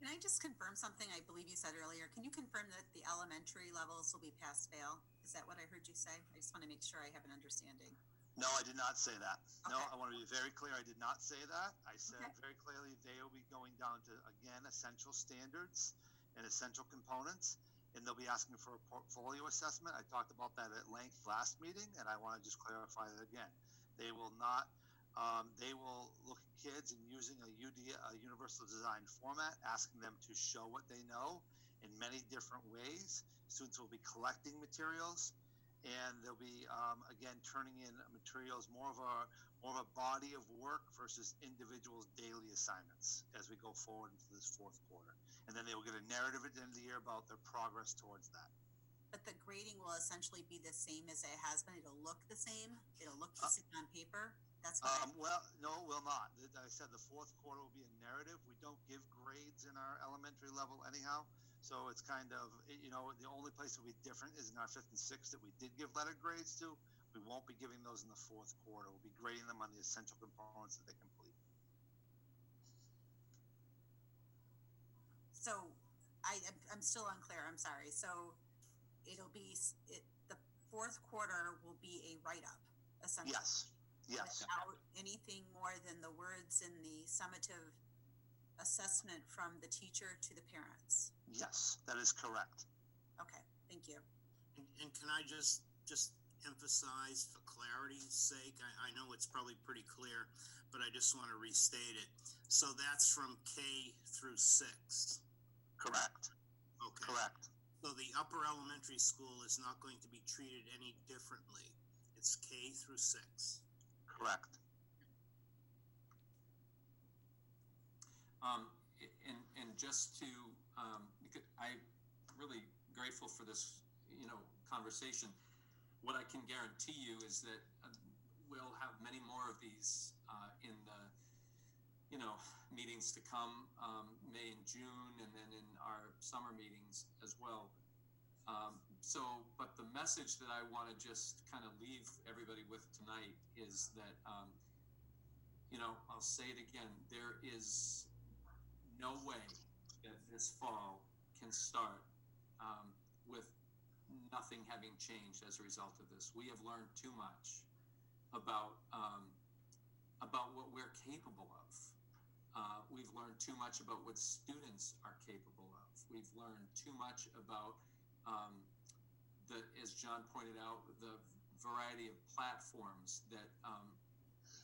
Speaker 7: Can I just confirm something I believe you said earlier? Can you confirm that the elementary levels will be pass fail? Is that what I heard you say? I just want to make sure I have an understanding.
Speaker 8: No, I did not say that.
Speaker 7: Okay.
Speaker 8: No, I want to be very clear. I did not say that. I said
Speaker 7: Okay.
Speaker 8: very clearly they will be going down to, again, essential standards and essential components, and they'll be asking for a portfolio assessment. I talked about that at length last meeting, and I want to just clarify that again. They will not, they will look at kids and using a universal design format, asking them to show what they know in many different ways. Students will be collecting materials, and they'll be again turning in materials, more of a body of work versus individuals' daily assignments as we go forward into this fourth quarter. And then they will get a narrative at the end of the year about their progress towards that.
Speaker 7: But the grading will essentially be the same as it has been. It'll look the same. It'll look the same on paper. That's what
Speaker 8: Well, no, it will not. I said the fourth quarter will be a narrative. We don't give grades in our elementary level anyhow. So it's kind of, you know, the only place that will be different is in our 5th and 6th that we did give letter grades to. We won't be giving those in the fourth quarter. We'll be grading them on the essential components that they complete.
Speaker 7: So I'm still unclear. I'm sorry. So it'll be, the fourth quarter will be a write-up, essentially.
Speaker 8: Yes. Yes.
Speaker 7: Without anything more than the words in the summative assessment from the teacher to the parents.
Speaker 8: Yes, that is correct.
Speaker 7: Okay, thank you.
Speaker 3: And can I just emphasize for clarity's sake, I know it's probably pretty clear, but I just want to restate it. So that's from K through 6.
Speaker 8: Correct.
Speaker 3: Okay.
Speaker 8: Correct.
Speaker 3: So the upper elementary school is not going to be treated any differently. It's K through 6.
Speaker 8: Correct.
Speaker 5: And just to, because I'm really grateful for this, conversation. What I can guarantee you is that we'll have many more of these in the, meetings to come, May and June, and then in our summer meetings as well. But the message that I want to just kind of leave everybody with tonight is that, I'll say it again, there is no way that this fall can start with nothing having changed as a result of this. We have learned too much about what we're capable of. We've learned too much about what students are capable of. We've learned too much about as John pointed out, the variety of platforms that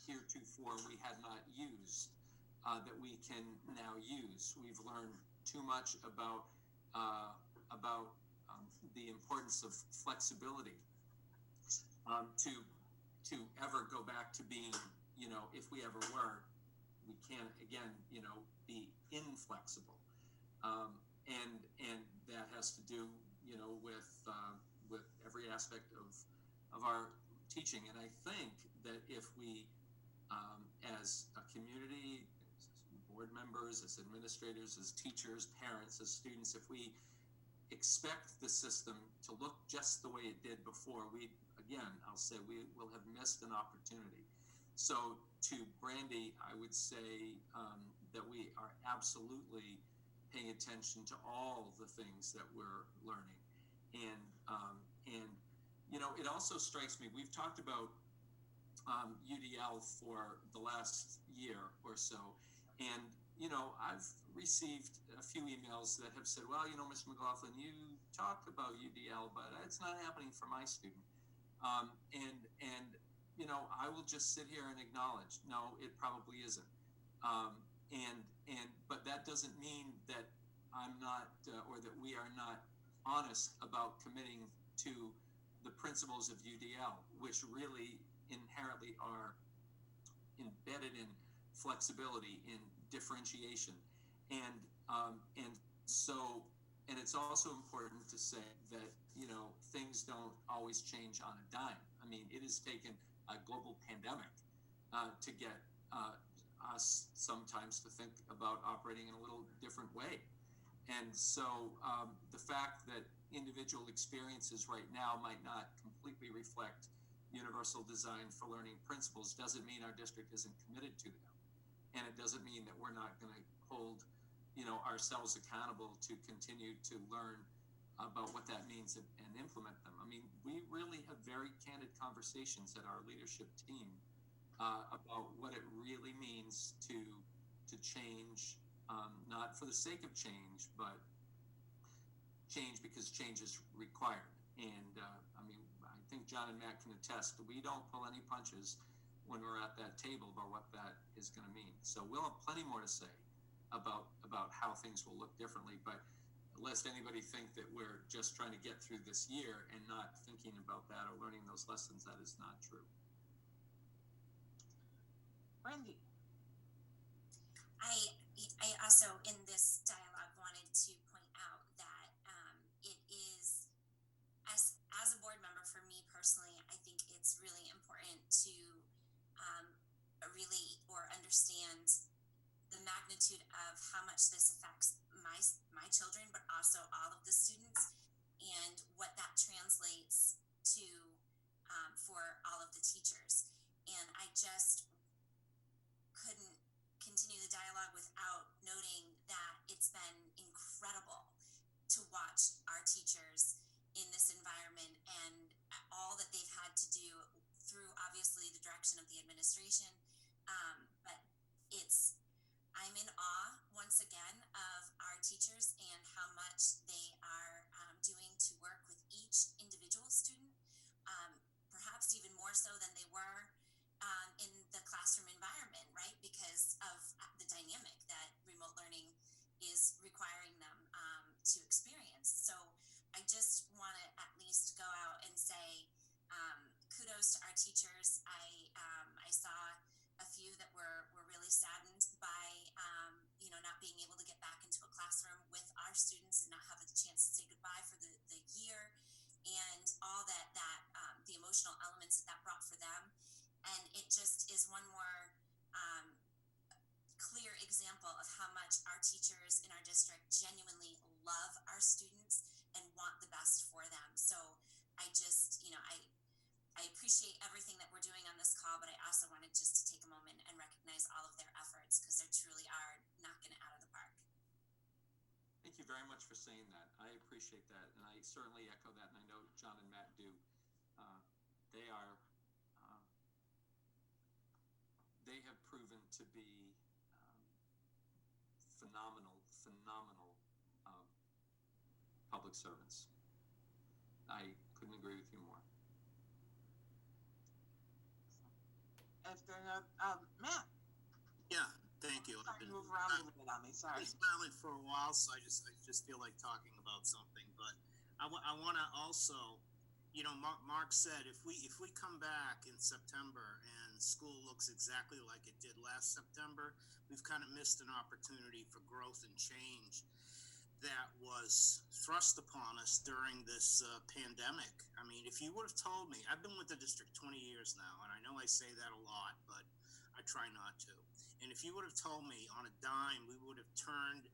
Speaker 5: heretofore we had not used, that we can now use. We've learned too much about the importance of flexibility to ever go back to being, if we ever were, we can't again, be inflexible, and that has to do, with every aspect of our teaching. And I think that if we, as a community, as board members, as administrators, as teachers, parents, as students, if we expect the system to look just the way it did before, I'll say we will have missed an opportunity. So to Brandy, I would say that we are absolutely paying attention to all the things that we're learning. And it also strikes me, we've talked about UDL for the last year or so. And, I've received a few emails that have said, well, Mr. McLaughlin, you talk about UDL, but it's not happening for my student. I will just sit here and acknowledge, no, it probably isn't. But that doesn't mean that I'm not, or that we are not honest about committing to the principles of UDL, which really inherently are embedded in flexibility, in differentiation. And it's also important to say that, things don't always change on a dime. I mean, it has taken a global pandemic to get us sometimes to think about operating in a little different way. And so the fact that individual experiences right now might not completely reflect universal design for learning principles doesn't mean our district isn't committed to them. And it doesn't mean that we're not going to hold, ourselves accountable to continue to learn about what that means and implement them. I mean, we really have very candid conversations at our leadership team about what it really means to change, not for the sake of change, but change because change is required. And I think John and Matt can attest, we don't pull any punches when we're at that table about what that is going to mean. So we'll have plenty more to say about how things will look differently, but lest anybody think that we're just trying to get through this year and not thinking about that or learning those lessons, that is not true.
Speaker 2: Brandy.
Speaker 10: I also, in this dialogue, wanted to point out that it is, as a board member, for me personally, I think it's really important to understand the magnitude of how much this affects my children, but also all of the students, and what that translates to for all of the teachers. And I just couldn't continue the dialogue without noting that it's been incredible to watch our teachers in this environment and all that they've had to do through, obviously, the direction of the administration. But I'm in awe once again of our teachers and how much they are doing to work with each individual student, perhaps even more so than they were in the classroom environment, right? Because of the dynamic that remote learning is requiring them to experience. So I just want to at least go out and say kudos to our teachers. I saw a few that were really saddened by not being able to get back into a classroom with our students and not have a chance to say goodbye for the year, and all that the emotional elements that brought for them. And it just is one more clear example of how much our teachers in our district genuinely love our students and want the best for them. So I just, I appreciate everything that we're doing on this call, but I also wanted just to take a moment and recognize all of their efforts, because they truly are knocking it out of the park.
Speaker 5: Thank you very much for saying that. I appreciate that, and I certainly echo that, and I know John and Matt do. They have proven to be phenomenal public servants. I couldn't agree with you more.
Speaker 2: If they're not, Matt.
Speaker 3: Yeah, thank you.
Speaker 2: Sorry to move around a little bit on me. Sorry.
Speaker 3: I've been smiling for a while, so I just feel like talking about something. But I want to also, Mark said if we come back in September and school looks exactly like it did last September, we've kind of missed an opportunity for growth and change that was thrust upon us during this pandemic. I mean, if you would have told me, I've been with the district 20 years now, and I know I say that a lot, but I try not to. And if you would have told me on a dime we would have turned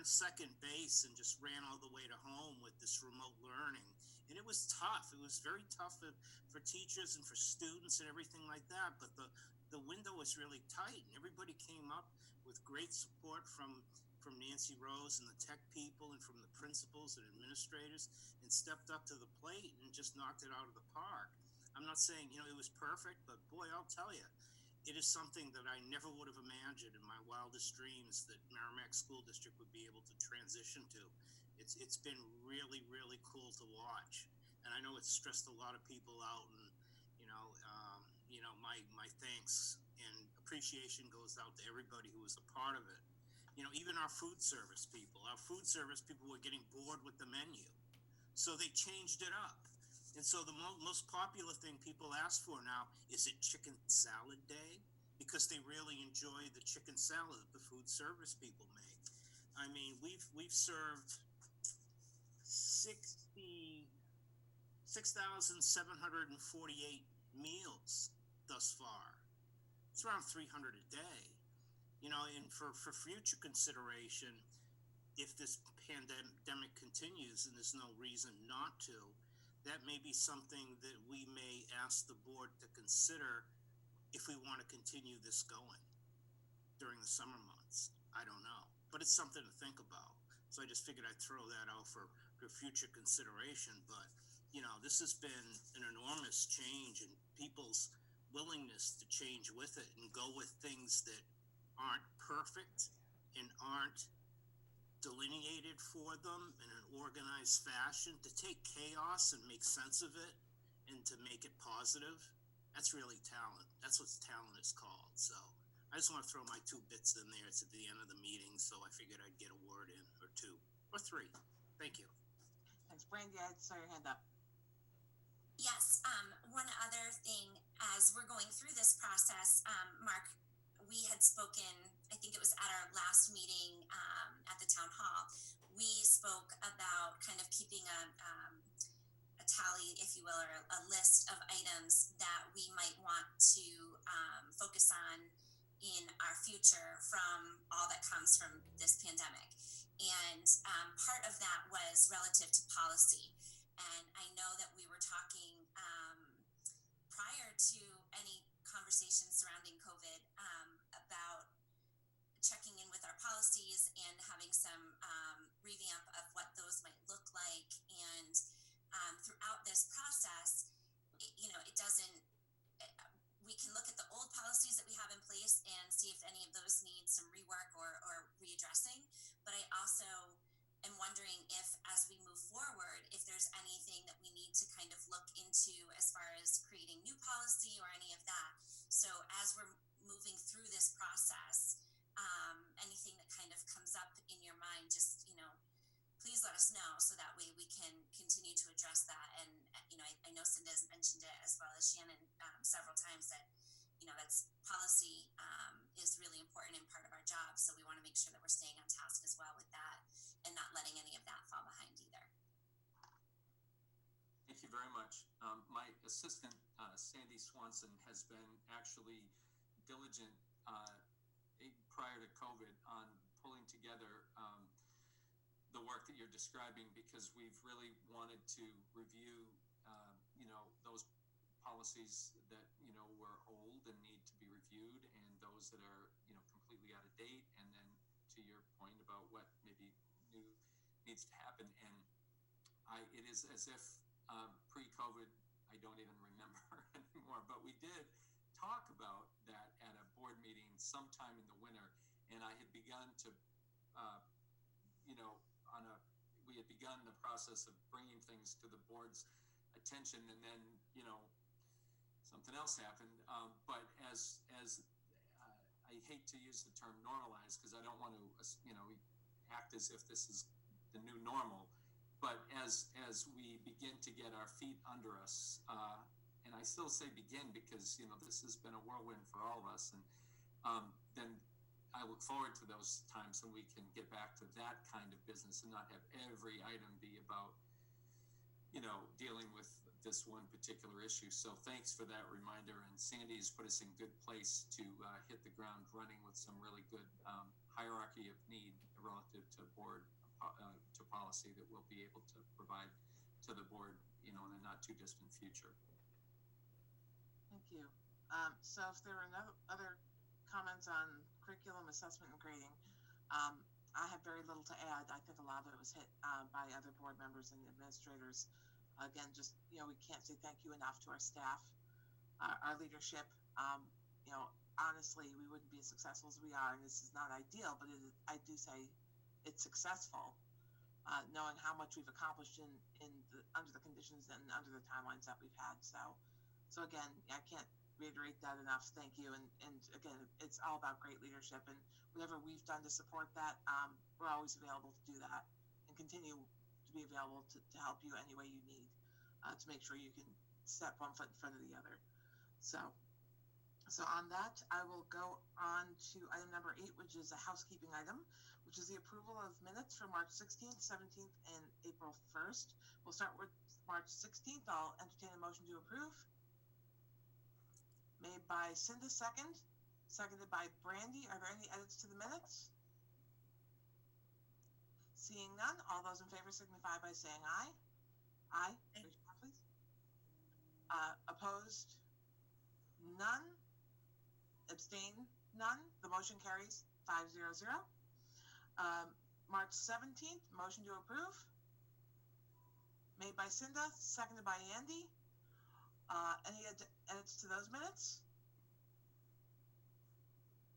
Speaker 3: second base and just ran all the way to home with this remote learning, and it was tough. It was very tough for teachers and for students and everything like that, but the window was really tight, and everybody came up with great support from Nancy Rose and the tech people and from the principals and administrators, and stepped up to the plate and just knocked it out of the park. I'm not saying, it was perfect, but boy, I'll tell you, it is something that I never would have imagined in my wildest dreams that Merrimack School District would be able to transition to. It's been really, really cool to watch. And I know it's stressed a lot of people out, and, my thanks and appreciation goes out to everybody who was a part of it. Even our food service people were getting bored with the menu. So they changed it up. And so the most popular thing people ask for now is it chicken salad day, because they really enjoy the chicken salad that the food service people make. I mean, we've served 60 6,748 meals thus far. It's around 300 a day. You know, and for future consideration, if this pandemic continues and there's no reason not to, that may be something that we may ask the board to consider if we want to continue this going during the summer months. I don't know, but it's something to think about. So I just figured I'd throw that out for future consideration. But, you know, this has been an enormous change in people's willingness to change with it and go with things that aren't perfect and aren't delineated for them in an organized fashion, to take chaos and make sense of it and to make it positive. That's really talent. That's what talent is called. So I just want to throw my 2 bits in there. It's at the end of the meeting, so I figured I'd get a word in, or 2 or 3. Thank you.
Speaker 2: Thanks. Brandy, I saw your hand up.
Speaker 10: Yes, one other thing, as we're going through this process, Mark, we had spoken, I think it was at our last meeting at the town hall, we spoke about kind of keeping a tally, if you will, or a list of items that we might want to focus on in our future from all that comes from this pandemic. And part of that was relative to policy. And I know that we were talking prior to any conversation surrounding COVID about checking in with our policies and having some revamp of what those might look like. And throughout this process, it doesn't, we can look at the old policies that we have in place and see if any of those need some rework or readdressing. But I also am wondering if, as we move forward, if there's anything that we need to kind of look into as far as creating new policy or any of that. So as we're moving through this process, anything that kind of comes up in your mind, just, please let us know so that way we can continue to address that. And, I know Cinda has mentioned it as well as Shannon several times that, that's policy is really important and part of our job. So we want to make sure that we're staying on task as well with that and not letting any of that fall behind either.
Speaker 5: Thank you very much. My assistant, Sandy Swanson, has been actually diligent prior to COVID on pulling together the work that you're describing, because we've really wanted to review, those policies that, were old and need to be reviewed, and those that are, completely out of date. And then to your point about what maybe new needs to happen. And it is as if pre-COVID, I don't even remember anymore, but we did talk about that at a board meeting sometime in the winter. And I had begun to, we had begun the process of bringing things to the board's attention, and then, something else happened. But as I hate to use the term normalize, because I don't want to, act as if this is the new normal. But as we begin to get our feet under us, and I still say begin because, this has been a whirlwind for all of us. And then I look forward to those times when we can get back to that kind of business and not have every item be about, dealing with this one particular issue. So thanks for that reminder. And Sandy's put us in good place to hit the ground running with some really good hierarchy of need relative to board, to policy that we'll be able to provide to the board, in a not too distant future.
Speaker 2: Thank you. So if there are no other comments on curriculum assessment and grading, I have very little to add. I think a lot of it was hit by other board members and administrators. Again, just, we can't say thank you enough to our staff, our leadership. Honestly, we wouldn't be as successful as we are, and this is not ideal, but I do say it's successful, knowing how much we've accomplished under the conditions and under the timelines that we've had. So again, I can't reiterate that enough. Thank you. And again, it's all about great leadership, and whatever we've done to support that, we're always available to do that and continue to be available to help you any way you need, to make sure you can step one foot in front of the other. So So on that, I will go on to item number 8, which is a housekeeping item, which is the approval of minutes for March 16th, 17th, and April 1st. We'll start with March 16th. I'll entertain a motion to approve. Made by Cinda, seconded by Brandy. Are there any edits to the minutes? Seeing none, all those in favor signify by saying aye. Aye. Raise your hand, please. Opposed? None. Abstain? None. The motion carries 5-0-0. March 17th, motion to approve. Made by Cinda, seconded by Andy. Any edits to those minutes?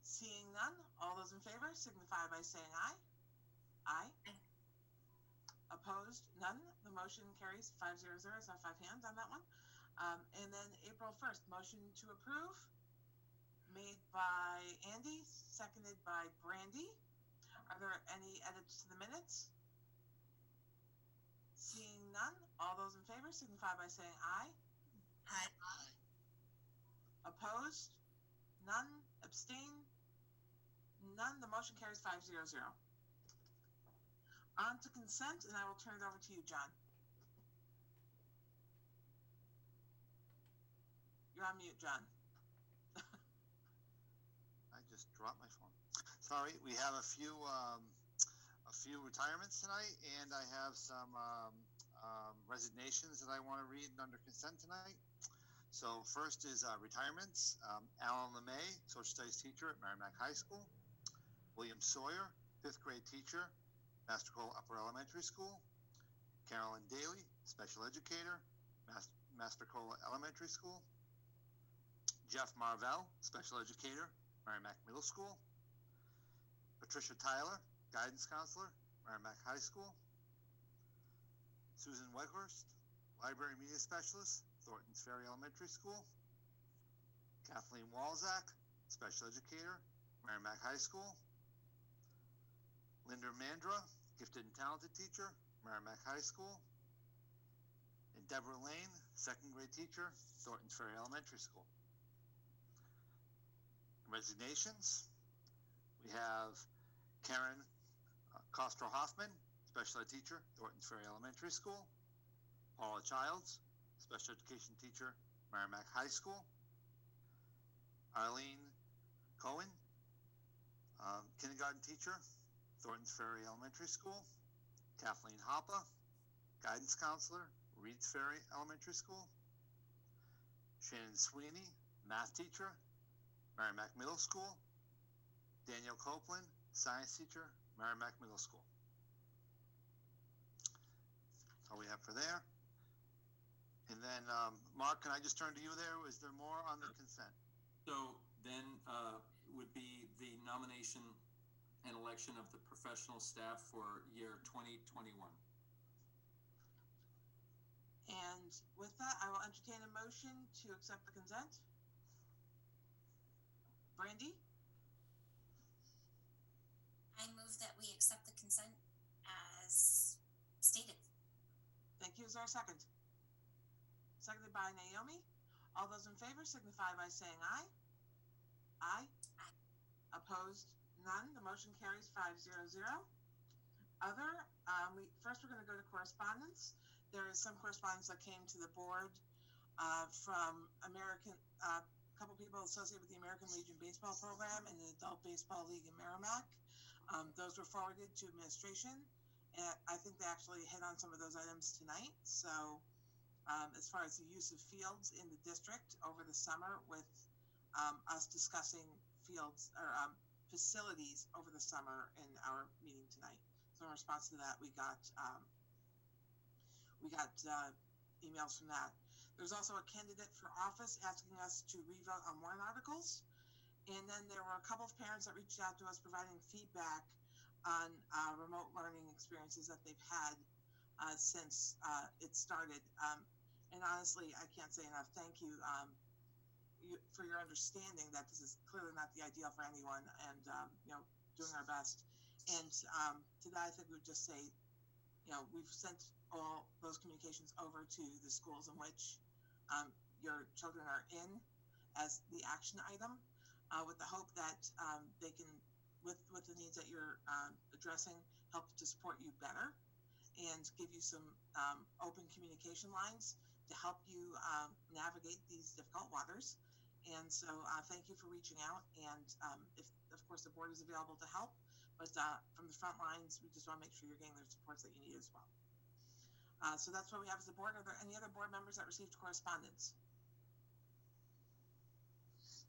Speaker 2: Seeing none, all those in favor signify by saying aye. Aye. Opposed? None. The motion carries 5-0-0. So 5 hands on that one. And then April 1st, motion to approve. Made by Andy, seconded by Brandy. Are there any edits to the minutes? Seeing none, all those in favor signify by saying aye.
Speaker 7: Aye.
Speaker 2: Opposed? None. Abstain? None. The motion carries 5-0-0. On to consent, and I will turn it over to you, John. You're on mute, John.
Speaker 8: I just dropped my phone. Sorry, we have a few retirements tonight, and I have some resignations that I want to read under consent tonight. So first is retirements. Alan LeMay, social studies teacher at Merrimack High School. William Sawyer, 5th grade teacher, Master Cole Upper Elementary School. Carolyn Daly, special educator, Master Cole Elementary School. Jeff Marvell, special educator, Merrimack Middle School. Patricia Tyler, guidance counselor, Merrimack High School. Susan Weghorst, library media specialist, Thornton's Ferry Elementary School. Kathleen Walzak, special educator, Merrimack High School. Linda Mandra, gifted and talented teacher, Merrimack High School. And Deborah Lane, 2nd grade teacher, Thornton's Ferry Elementary School. Resignations. We have Karen Costro Hoffman, special ed teacher, Thornton's Ferry Elementary School. Paula Childs, special education teacher, Merrimack High School. Arlene Cohen, kindergarten teacher, Thornton's Ferry Elementary School. Kathleen Hoppe, guidance counselor, Reed's Ferry Elementary School. Shannon Sweeney, math teacher, Merrimack Middle School. Daniel Copeland, science teacher, Merrimack Middle School. That's all we have for there. And then, Mark, can I just turn to you there? Is there more on the consent?
Speaker 5: So then would be the nomination and election of the professional staff for year 2021.
Speaker 2: And with that, I will entertain a motion to accept the consent. Brandy?
Speaker 10: I move that we accept the consent as stated.
Speaker 2: Thank you. Is there a second? Seconded by Naomi. All those in favor signify by saying aye. Aye.
Speaker 10: Aye.
Speaker 2: Opposed? None. The motion carries 5-0-0. Other, we're going to go to correspondence. There is some correspondence that came to the board from a couple people associated with the American Legion Baseball Program and the Adult Baseball League in Merrimack. Those were forwarded to administration, and I think they actually hit on some of those items tonight. So as far as the use of fields in the district over the summer, with us discussing fields or facilities over the summer in our meeting tonight. So in response to that, we got emails from that. There's also a candidate for office asking us to revote on warrant articles. And then there were a couple of parents that reached out to us providing feedback on remote learning experiences that they've had since it started. And honestly, I can't say enough thank you, for your understanding that this is clearly not the ideal for anyone, and doing our best. And to that, I think we would just say, we've sent all those communications over to the schools in which your children are in, as the action item, with the hope that they can, with the needs that you're addressing, help to support you better and give you some open communication lines to help you navigate these difficult waters. And so thank you for reaching out. And if, of course, the board is available to help, but from the front lines, we just want to make sure you're getting the supports that you need as well. So that's what we have as a board. Are there any other board members that received correspondence?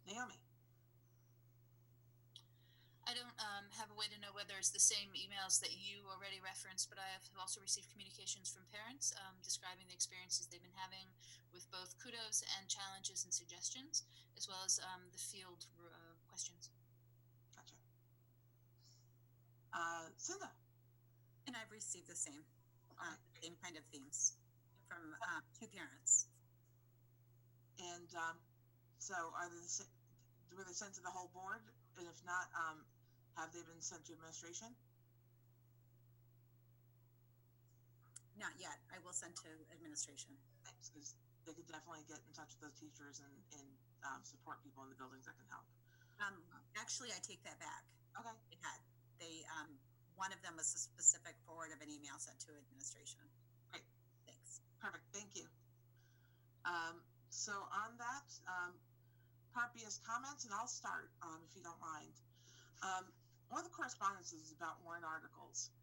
Speaker 2: Naomi?
Speaker 9: I don't have a way to know whether it's the same emails that you already referenced, but I have also received communications from parents describing the experiences they've been having with both kudos and challenges and suggestions, as well as the field questions.
Speaker 2: Gotcha. Cinda?
Speaker 7: And I've received the same kind of themes from 2 parents.
Speaker 2: And so were they sent to the whole board? And if not, have they been sent to administration?
Speaker 7: Not yet. I will send to administration.
Speaker 2: Thanks, because they could definitely get in touch with those teachers and support people in the buildings that can help.
Speaker 7: Actually, I take that back.
Speaker 2: Okay.
Speaker 7: They one of them was a specific forward of an email sent to administration.
Speaker 2: Great.
Speaker 7: Thanks.
Speaker 2: Perfect. Thank you. So on that, Part B is comments, and I'll start if you don't mind. One of the correspondences is about warrant articles,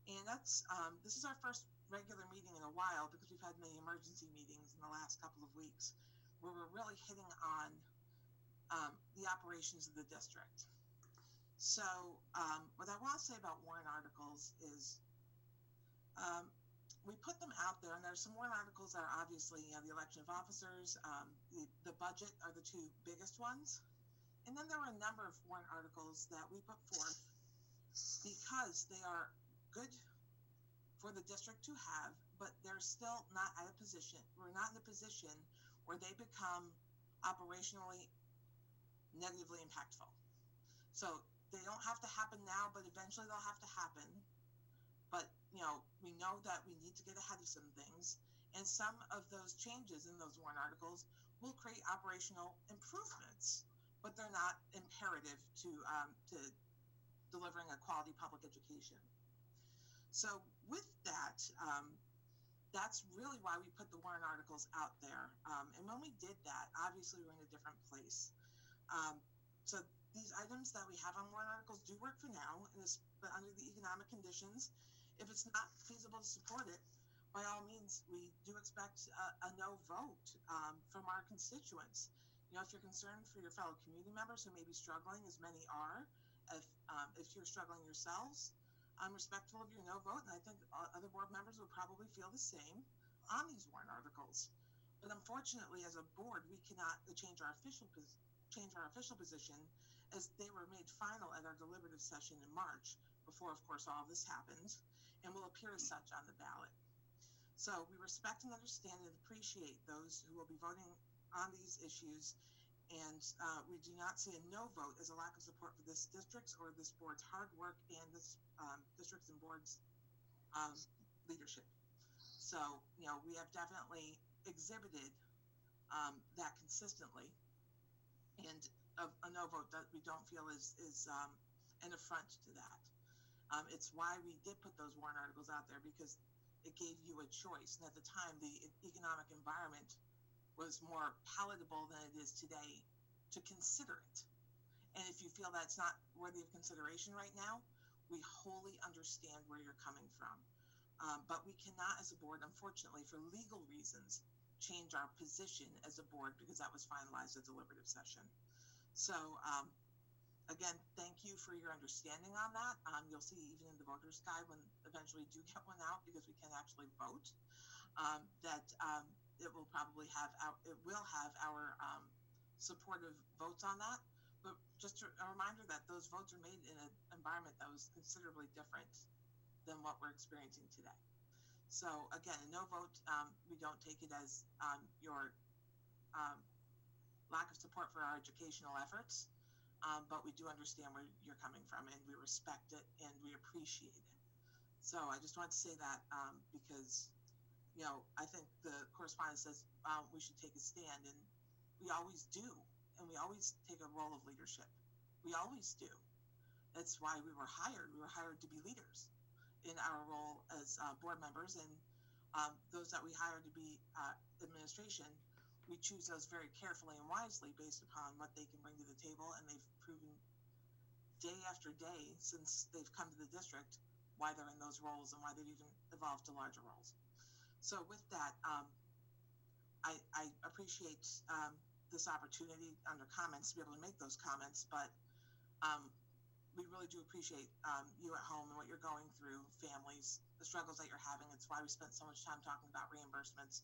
Speaker 2: and that's this is our first regular meeting in a while because we've had many emergency meetings in the last couple of weeks where we're really hitting on the operations of the district. So what I want to say about warrant articles is we put them out there, and there's some warrant articles that are obviously, the election of officers, the budget are the 2 biggest ones. And then there are a number of warrant articles that we put forth because they are good for the district to have, but they're still not at a position. We're not in a position where they become operationally negatively impactful. So they don't have to happen now, but eventually they'll have to happen. But, we know that we need to get ahead of some things. And some of those changes in those warrant articles will create operational improvements, but they're not imperative to delivering a quality public education. So with that, that's really why we put the warrant articles out there. And when we did that, obviously we're in a different place. So these items that we have on warrant articles do work for now, but under the economic conditions, if it's not feasible to support it, by all means, we do expect a no vote from our constituents. If you're concerned for your fellow community members who may be struggling, as many are, if you're struggling yourselves, I'm respectful of your no vote, and I think other board members would probably feel the same on these warrant articles. But unfortunately, as a board, we cannot change our official position, as they were made final at our deliberative session in March, before, of course, all of this happened, and will appear as such on the ballot. So we respect and understand and appreciate those who will be voting on these issues, and we do not see a no vote as a lack of support for this district's or this board's hard work and this district's and board's leadership. So, we have definitely exhibited that consistently, and a no vote that we don't feel is an affront to that. It's why we did put those warrant articles out there, because it gave you a choice. And at the time, the economic environment was more palatable than it is today to consider it. And if you feel that's not worthy of consideration right now, we wholly understand where you're coming from. But we cannot, as a board, unfortunately, for legal reasons, change our position as a board because that was finalized at deliberative session. So, again, thank you for your understanding on that. You'll see even in the voter's guide when eventually do get one out, because we can actually vote, that it will probably have our supportive votes on that. But just a reminder that those votes are made in an environment that was considerably different than what we're experiencing today. So again, a no vote, we don't take it as your lack of support for our educational efforts. But we do understand where you're coming from, and we respect it and we appreciate it. So I just wanted to say that because, I think the correspondence says we should take a stand, and we always do and we always take a role of leadership. We always do. That's why we were hired. We were hired to be leaders in our role as board members, and those that we hire to be administration, we choose those very carefully and wisely based upon what they can bring to the table, and they've proven day after day since they've come to the district why they're in those roles and why they've even evolved to larger roles. So with that, I appreciate this opportunity under comments to be able to make those comments, but we really do appreciate you at home and what you're going through, families, the struggles that you're having. It's why we spent so much time talking about reimbursements,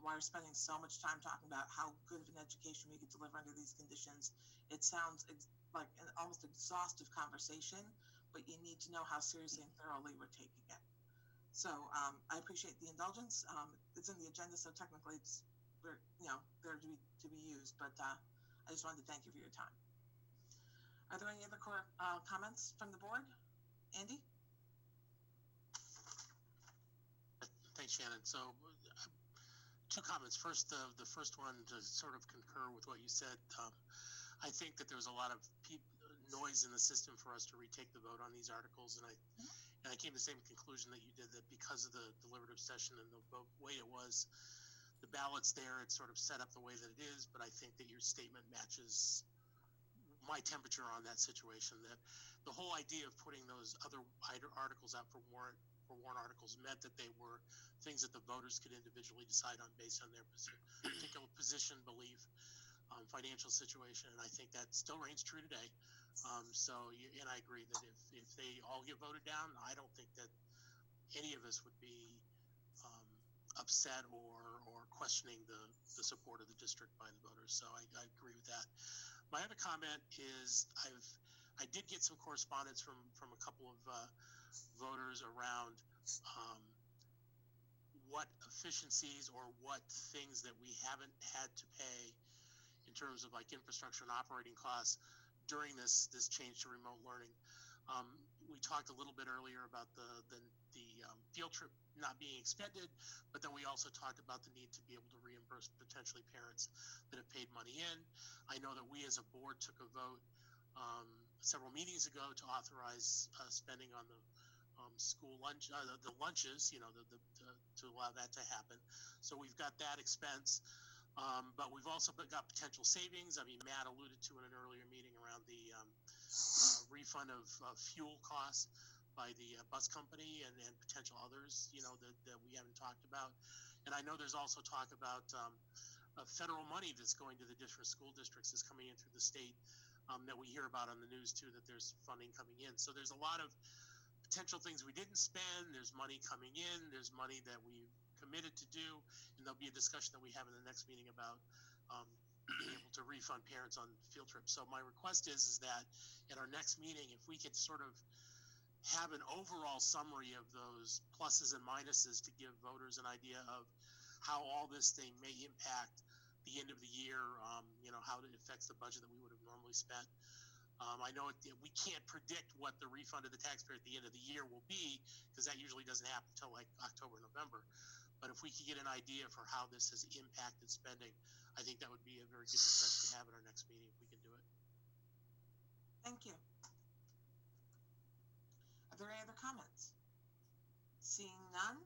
Speaker 2: why we're spending so much time talking about how good of an education we could deliver under these conditions. It sounds like an almost exhaustive conversation, but you need to know how seriously and thoroughly we're taking it. So I appreciate the indulgence. It's in the agenda, so technically it's there to be used, but I just wanted to thank you for your time. Are there any other comments from the board? Andy?
Speaker 6: Thanks, Shannon. So two comments. First, the first one to sort of concur with what you said. I think that there was a lot of noise in the system for us to retake the vote on these articles, and I came to the same conclusion that you did, that because of the deliberative session and the way it was, the ballots there, it's sort of set up the way that it is. But I think that your statement matches my temperature on that situation, that the whole idea of putting those other articles out for warrant articles meant that they were things that the voters could individually decide on based on their particular position, belief, financial situation. And I think that still reigns true today. And I agree that if they all get voted down, I don't think that any of us would be upset or questioning the support of the district by the voters. So I agree with that. My other comment is I did get some correspondence from a couple of voters around what efficiencies or what things that we haven't had to pay in terms of like infrastructure and operating costs during this change to remote learning. We talked a little bit earlier about the field trip not being expended, but then we also talked about the need to be able to reimburse potentially parents that have paid money in. I know that we as a board took a vote several meetings ago to authorize spending on the school lunch, the lunches, to allow that to happen. So we've got that expense, but we've also got potential savings. I mean, Matt alluded to in an earlier meeting around the refund of fuel costs by the bus company and potential others, that we haven't talked about. And I know there's also talk about federal money that's going to the different school districts is coming in through the state, that we hear about on the news too, that there's funding coming in. So there's a lot of potential things we didn't spend. There's money coming in. There's money that we committed to do, and there'll be a discussion that we have in the next meeting about being able to refund parents on field trips. So my request is that at our next meeting, if we could sort of have an overall summary of those pluses and minuses to give voters an idea of how all this thing may impact the end of the year, how it affects the budget that we would have normally spent. I know we can't predict what the refund of the taxpayer at the end of the year will be, because that usually doesn't happen until like October, November. But if we could get an idea for how this has impacted spending, I think that would be a very good discussion to have at our next meeting if we can do it.
Speaker 2: Thank you. Are there any other comments? Seeing none,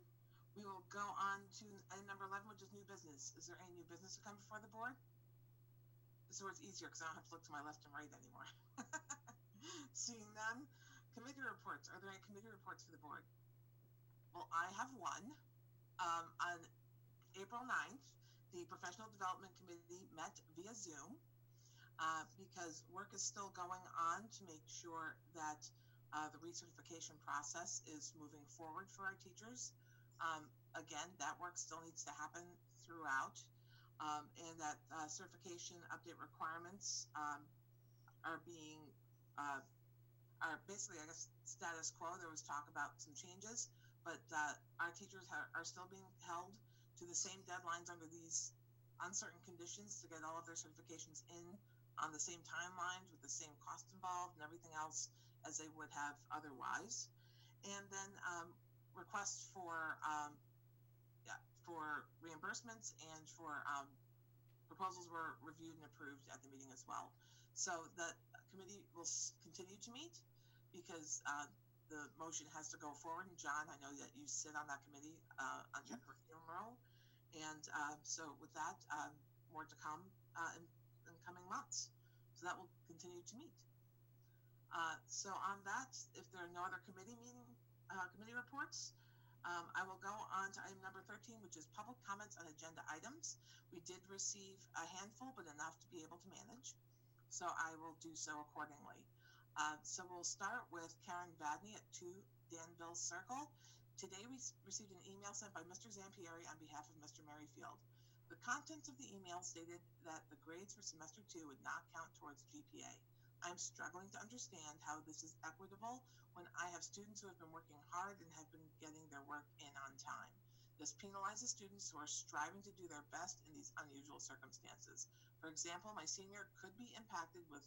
Speaker 2: we will go on to item number 11, which is new business. Is there any new business to come before the board? This is where it's easier because I don't have to look to my left and right anymore. Seeing none, committee reports. Are there any committee reports for the board? Well, I have one. On April 9th, the Professional Development Committee met via Zoom because work is still going on to make sure that the recertification process is moving forward for our teachers. Again, that work still needs to happen throughout, and that certification update requirements are being, are basically, I guess, status quo. There was talk about some changes, but our teachers are still being held to the same deadlines under these uncertain conditions to get all of their certifications in on the same timelines with the same cost involved and everything else as they would have otherwise. And then requests for reimbursements and for proposals were reviewed and approved at the meeting as well. So the committee will continue to meet because the motion has to go forward. And John, I know that you sit on that committee on your curriculum role. And so with that, more to come in coming months. So that will continue to meet. So on that, if there are no other committee reports, I will go on to item number 13, which is public comments on agenda items. We did receive a handful, but enough to be able to manage. So I will do so accordingly. So we'll start with Karen Vadney at 2 Danville Circle. Today we received an email sent by Mr. Zampieri on behalf of Mr. Merrifield. The contents of the email stated that the grades for semester 2 would not count towards GPA. I'm struggling to understand how this is equitable when I have students who have been working hard and have been getting their work in on time. This penalizes students who are striving to do their best in these unusual circumstances. For example, my senior could be impacted with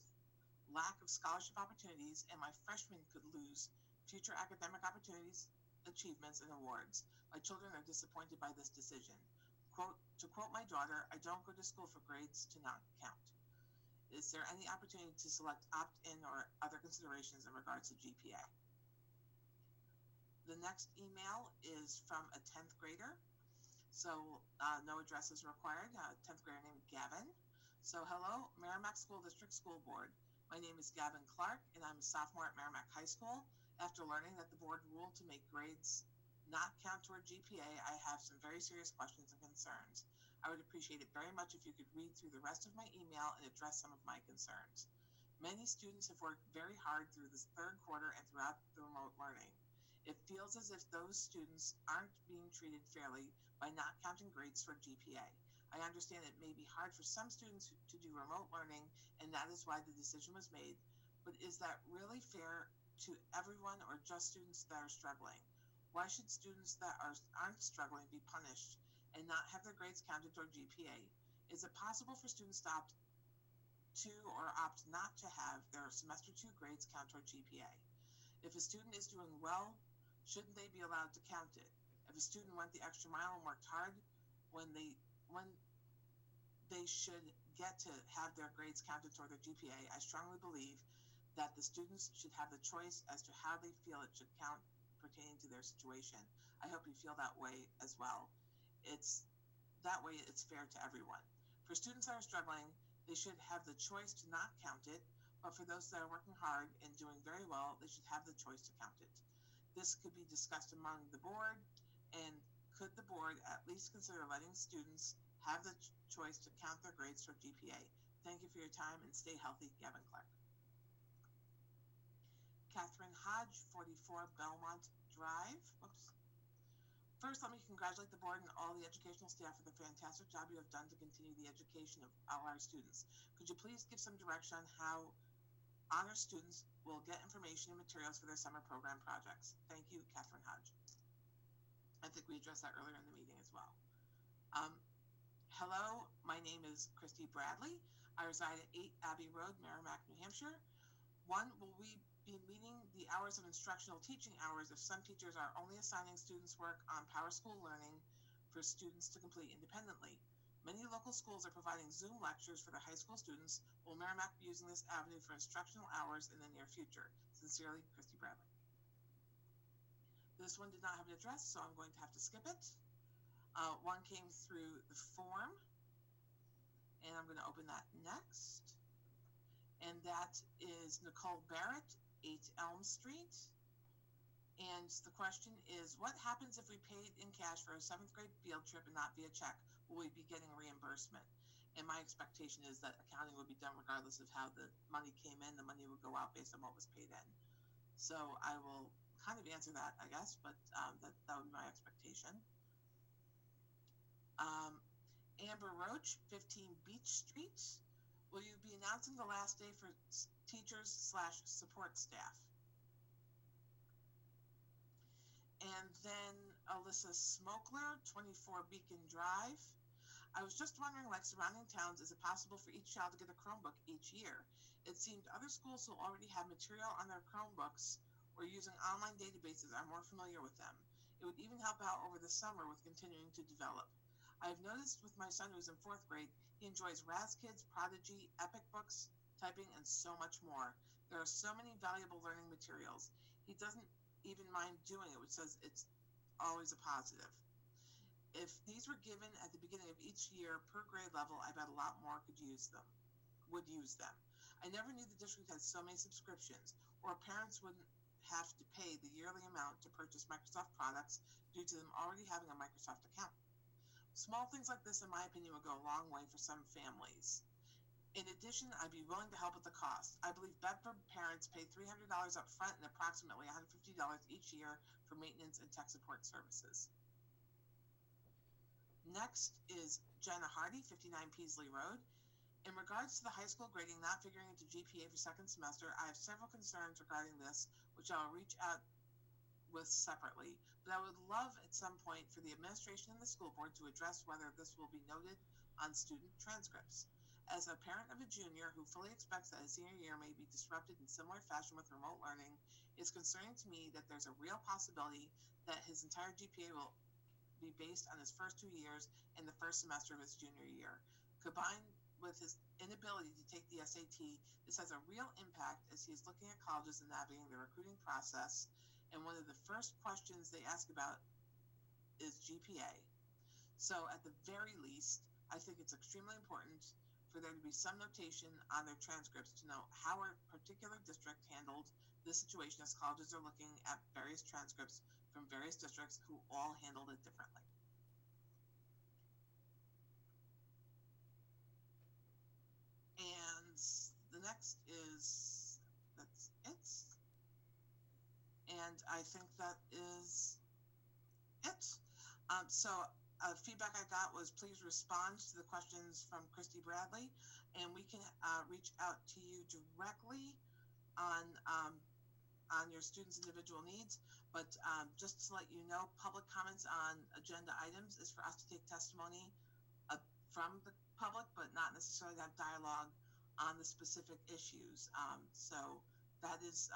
Speaker 2: lack of scholarship opportunities, and my freshman could lose future academic opportunities, achievements, and awards. My children are disappointed by this decision. To quote my daughter, I don't go to school for grades to not count. Is there any opportunity to select opt-in or other considerations in regards to GPA? The next email is from a 10th grader. So no address is required. 10th grader named Gavin. So hello, Merrimack School District School Board. My name is Gavin Clark, and I'm a sophomore at Merrimack High School. After learning that the board ruled to make grades not count toward GPA, I have some very serious questions and concerns. I would appreciate it very much if you could read through the rest of my email and address some of my concerns. Many students have worked very hard through this third quarter and throughout the remote learning. It feels as if those students aren't being treated fairly by not counting grades for GPA. I understand it may be hard for some students to do remote learning, and that is why the decision was made, but is that really fair to everyone or just students that are struggling? Why should students that aren't struggling be punished and not have their grades counted toward GPA? Is it possible for students to opt to or opt not to have their semester 2 grades count toward GPA? If a student is doing well, shouldn't they be allowed to count it? If a student went the extra mile and worked hard, when they should get to have their grades counted toward their GPA, I strongly believe that the students should have the choice as to how they feel it should count pertaining to their situation. I hope you feel that way as well. That way it's fair to everyone. For students that are struggling, they should have the choice to not count it, but for those that are working hard and doing very well, they should have the choice to count it. This could be discussed among the board, and could the board at least consider letting students have the choice to count their grades for GPA? Thank you for your time and stay healthy, Gavin Clark. Catherine Hodge, 44 Belmont Drive. Whoops. First, let me congratulate the board and all the educational staff for the fantastic job you have done to continue the education of all our students. Could you please give some direction on how honor students will get information and materials for their summer program projects? Thank you, Catherine Hodge. I think we addressed that earlier in the meeting as well. Hello, my name is Christy Bradley. I reside at 8 Abbey Road, Merrimack, New Hampshire. Will we be meeting the hours of instructional teaching hours if some teachers are only assigning students work on Power School Learning for students to complete independently? Many local schools are providing Zoom lectures for their high school students. Will Merrimack be using this avenue for instructional hours in the near future? Sincerely, Christy Bradley. This one did not have an address, so I'm going to have to skip it. One came through the form, and I'm going to open that next. And that is Nicole Barrett, 8 Elm Street. And the question is, what happens if we paid in cash for a 7th grade field trip and not via check? Will we be getting reimbursement? And my expectation is that accounting would be done regardless of how the money came in. The money would go out based on what was paid in. So I will kind of answer that, I guess, but that would be my expectation. Amber Roach, 15 Beach Street. Will you be announcing the last day for teachers/support staff? And then Alyssa Smokler, 24 Beacon Drive. I was just wondering, like surrounding towns, is it possible for each child to get a Chromebook each year? It seemed other schools who already have material on their Chromebooks or using online databases are more familiar with them. It would even help out over the summer with continuing to develop. I've noticed with my son who's in 4th grade, he enjoys Raz Kids, Prodigy, Epic Books, typing, and so much more. There are so many valuable learning materials. He doesn't even mind doing it, which says it's always a positive. If these were given at the beginning of each year per grade level, I bet a lot more would use them. I never knew the district had so many subscriptions, or parents wouldn't have to pay the yearly amount to purchase Microsoft products due to them already having a Microsoft account. Small things like this, in my opinion, would go a long way for some families. In addition, I'd be willing to help with the cost. I believe Bedford parents pay $300 up front and approximately $150 each year for maintenance and tech support services. Next is Jenna Hardy, 59 Peasley Road. In regards to the high school grading not figuring into GPA for second semester, I have several concerns regarding this, which I'll reach out with separately, but I would love at some point for the administration and the school board to address whether this will be noted on student transcripts. As a parent of a junior who fully expects that his senior year may be disrupted in similar fashion with remote learning, it's concerning to me that there's a real possibility that his entire GPA will be based on his first 2 years in the first semester of his junior year. Combined with his inability to take the SAT, this has a real impact as he is looking at colleges and navigating the recruiting process, and one of the first questions they ask about is GPA. So at the very least, I think it's extremely important for there to be some notation on their transcripts to know how a particular district handled this situation, as colleges are looking at various transcripts from various districts who all handled it differently. And the next is, that's it. And I think that is it. Feedback I got was please respond to the questions from Christy Bradley, and we can reach out to you directly on your students' individual needs. But just to let you know, public comments on agenda items is for us to take testimony from the public, but not necessarily have dialogue on the specific issues. So that is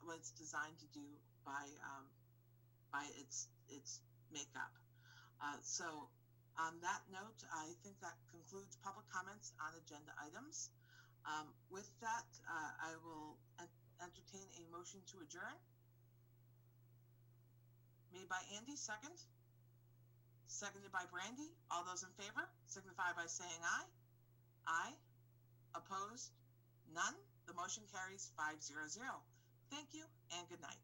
Speaker 2: what it's designed to do by its makeup. So on that note, I think that concludes public comments on agenda items. With that, I will entertain a motion to adjourn. Made by Andy, second. Seconded by Brandy. All those in favor signify by saying aye. Aye. Opposed? None. The motion carries 5-0-0. Thank you and good night.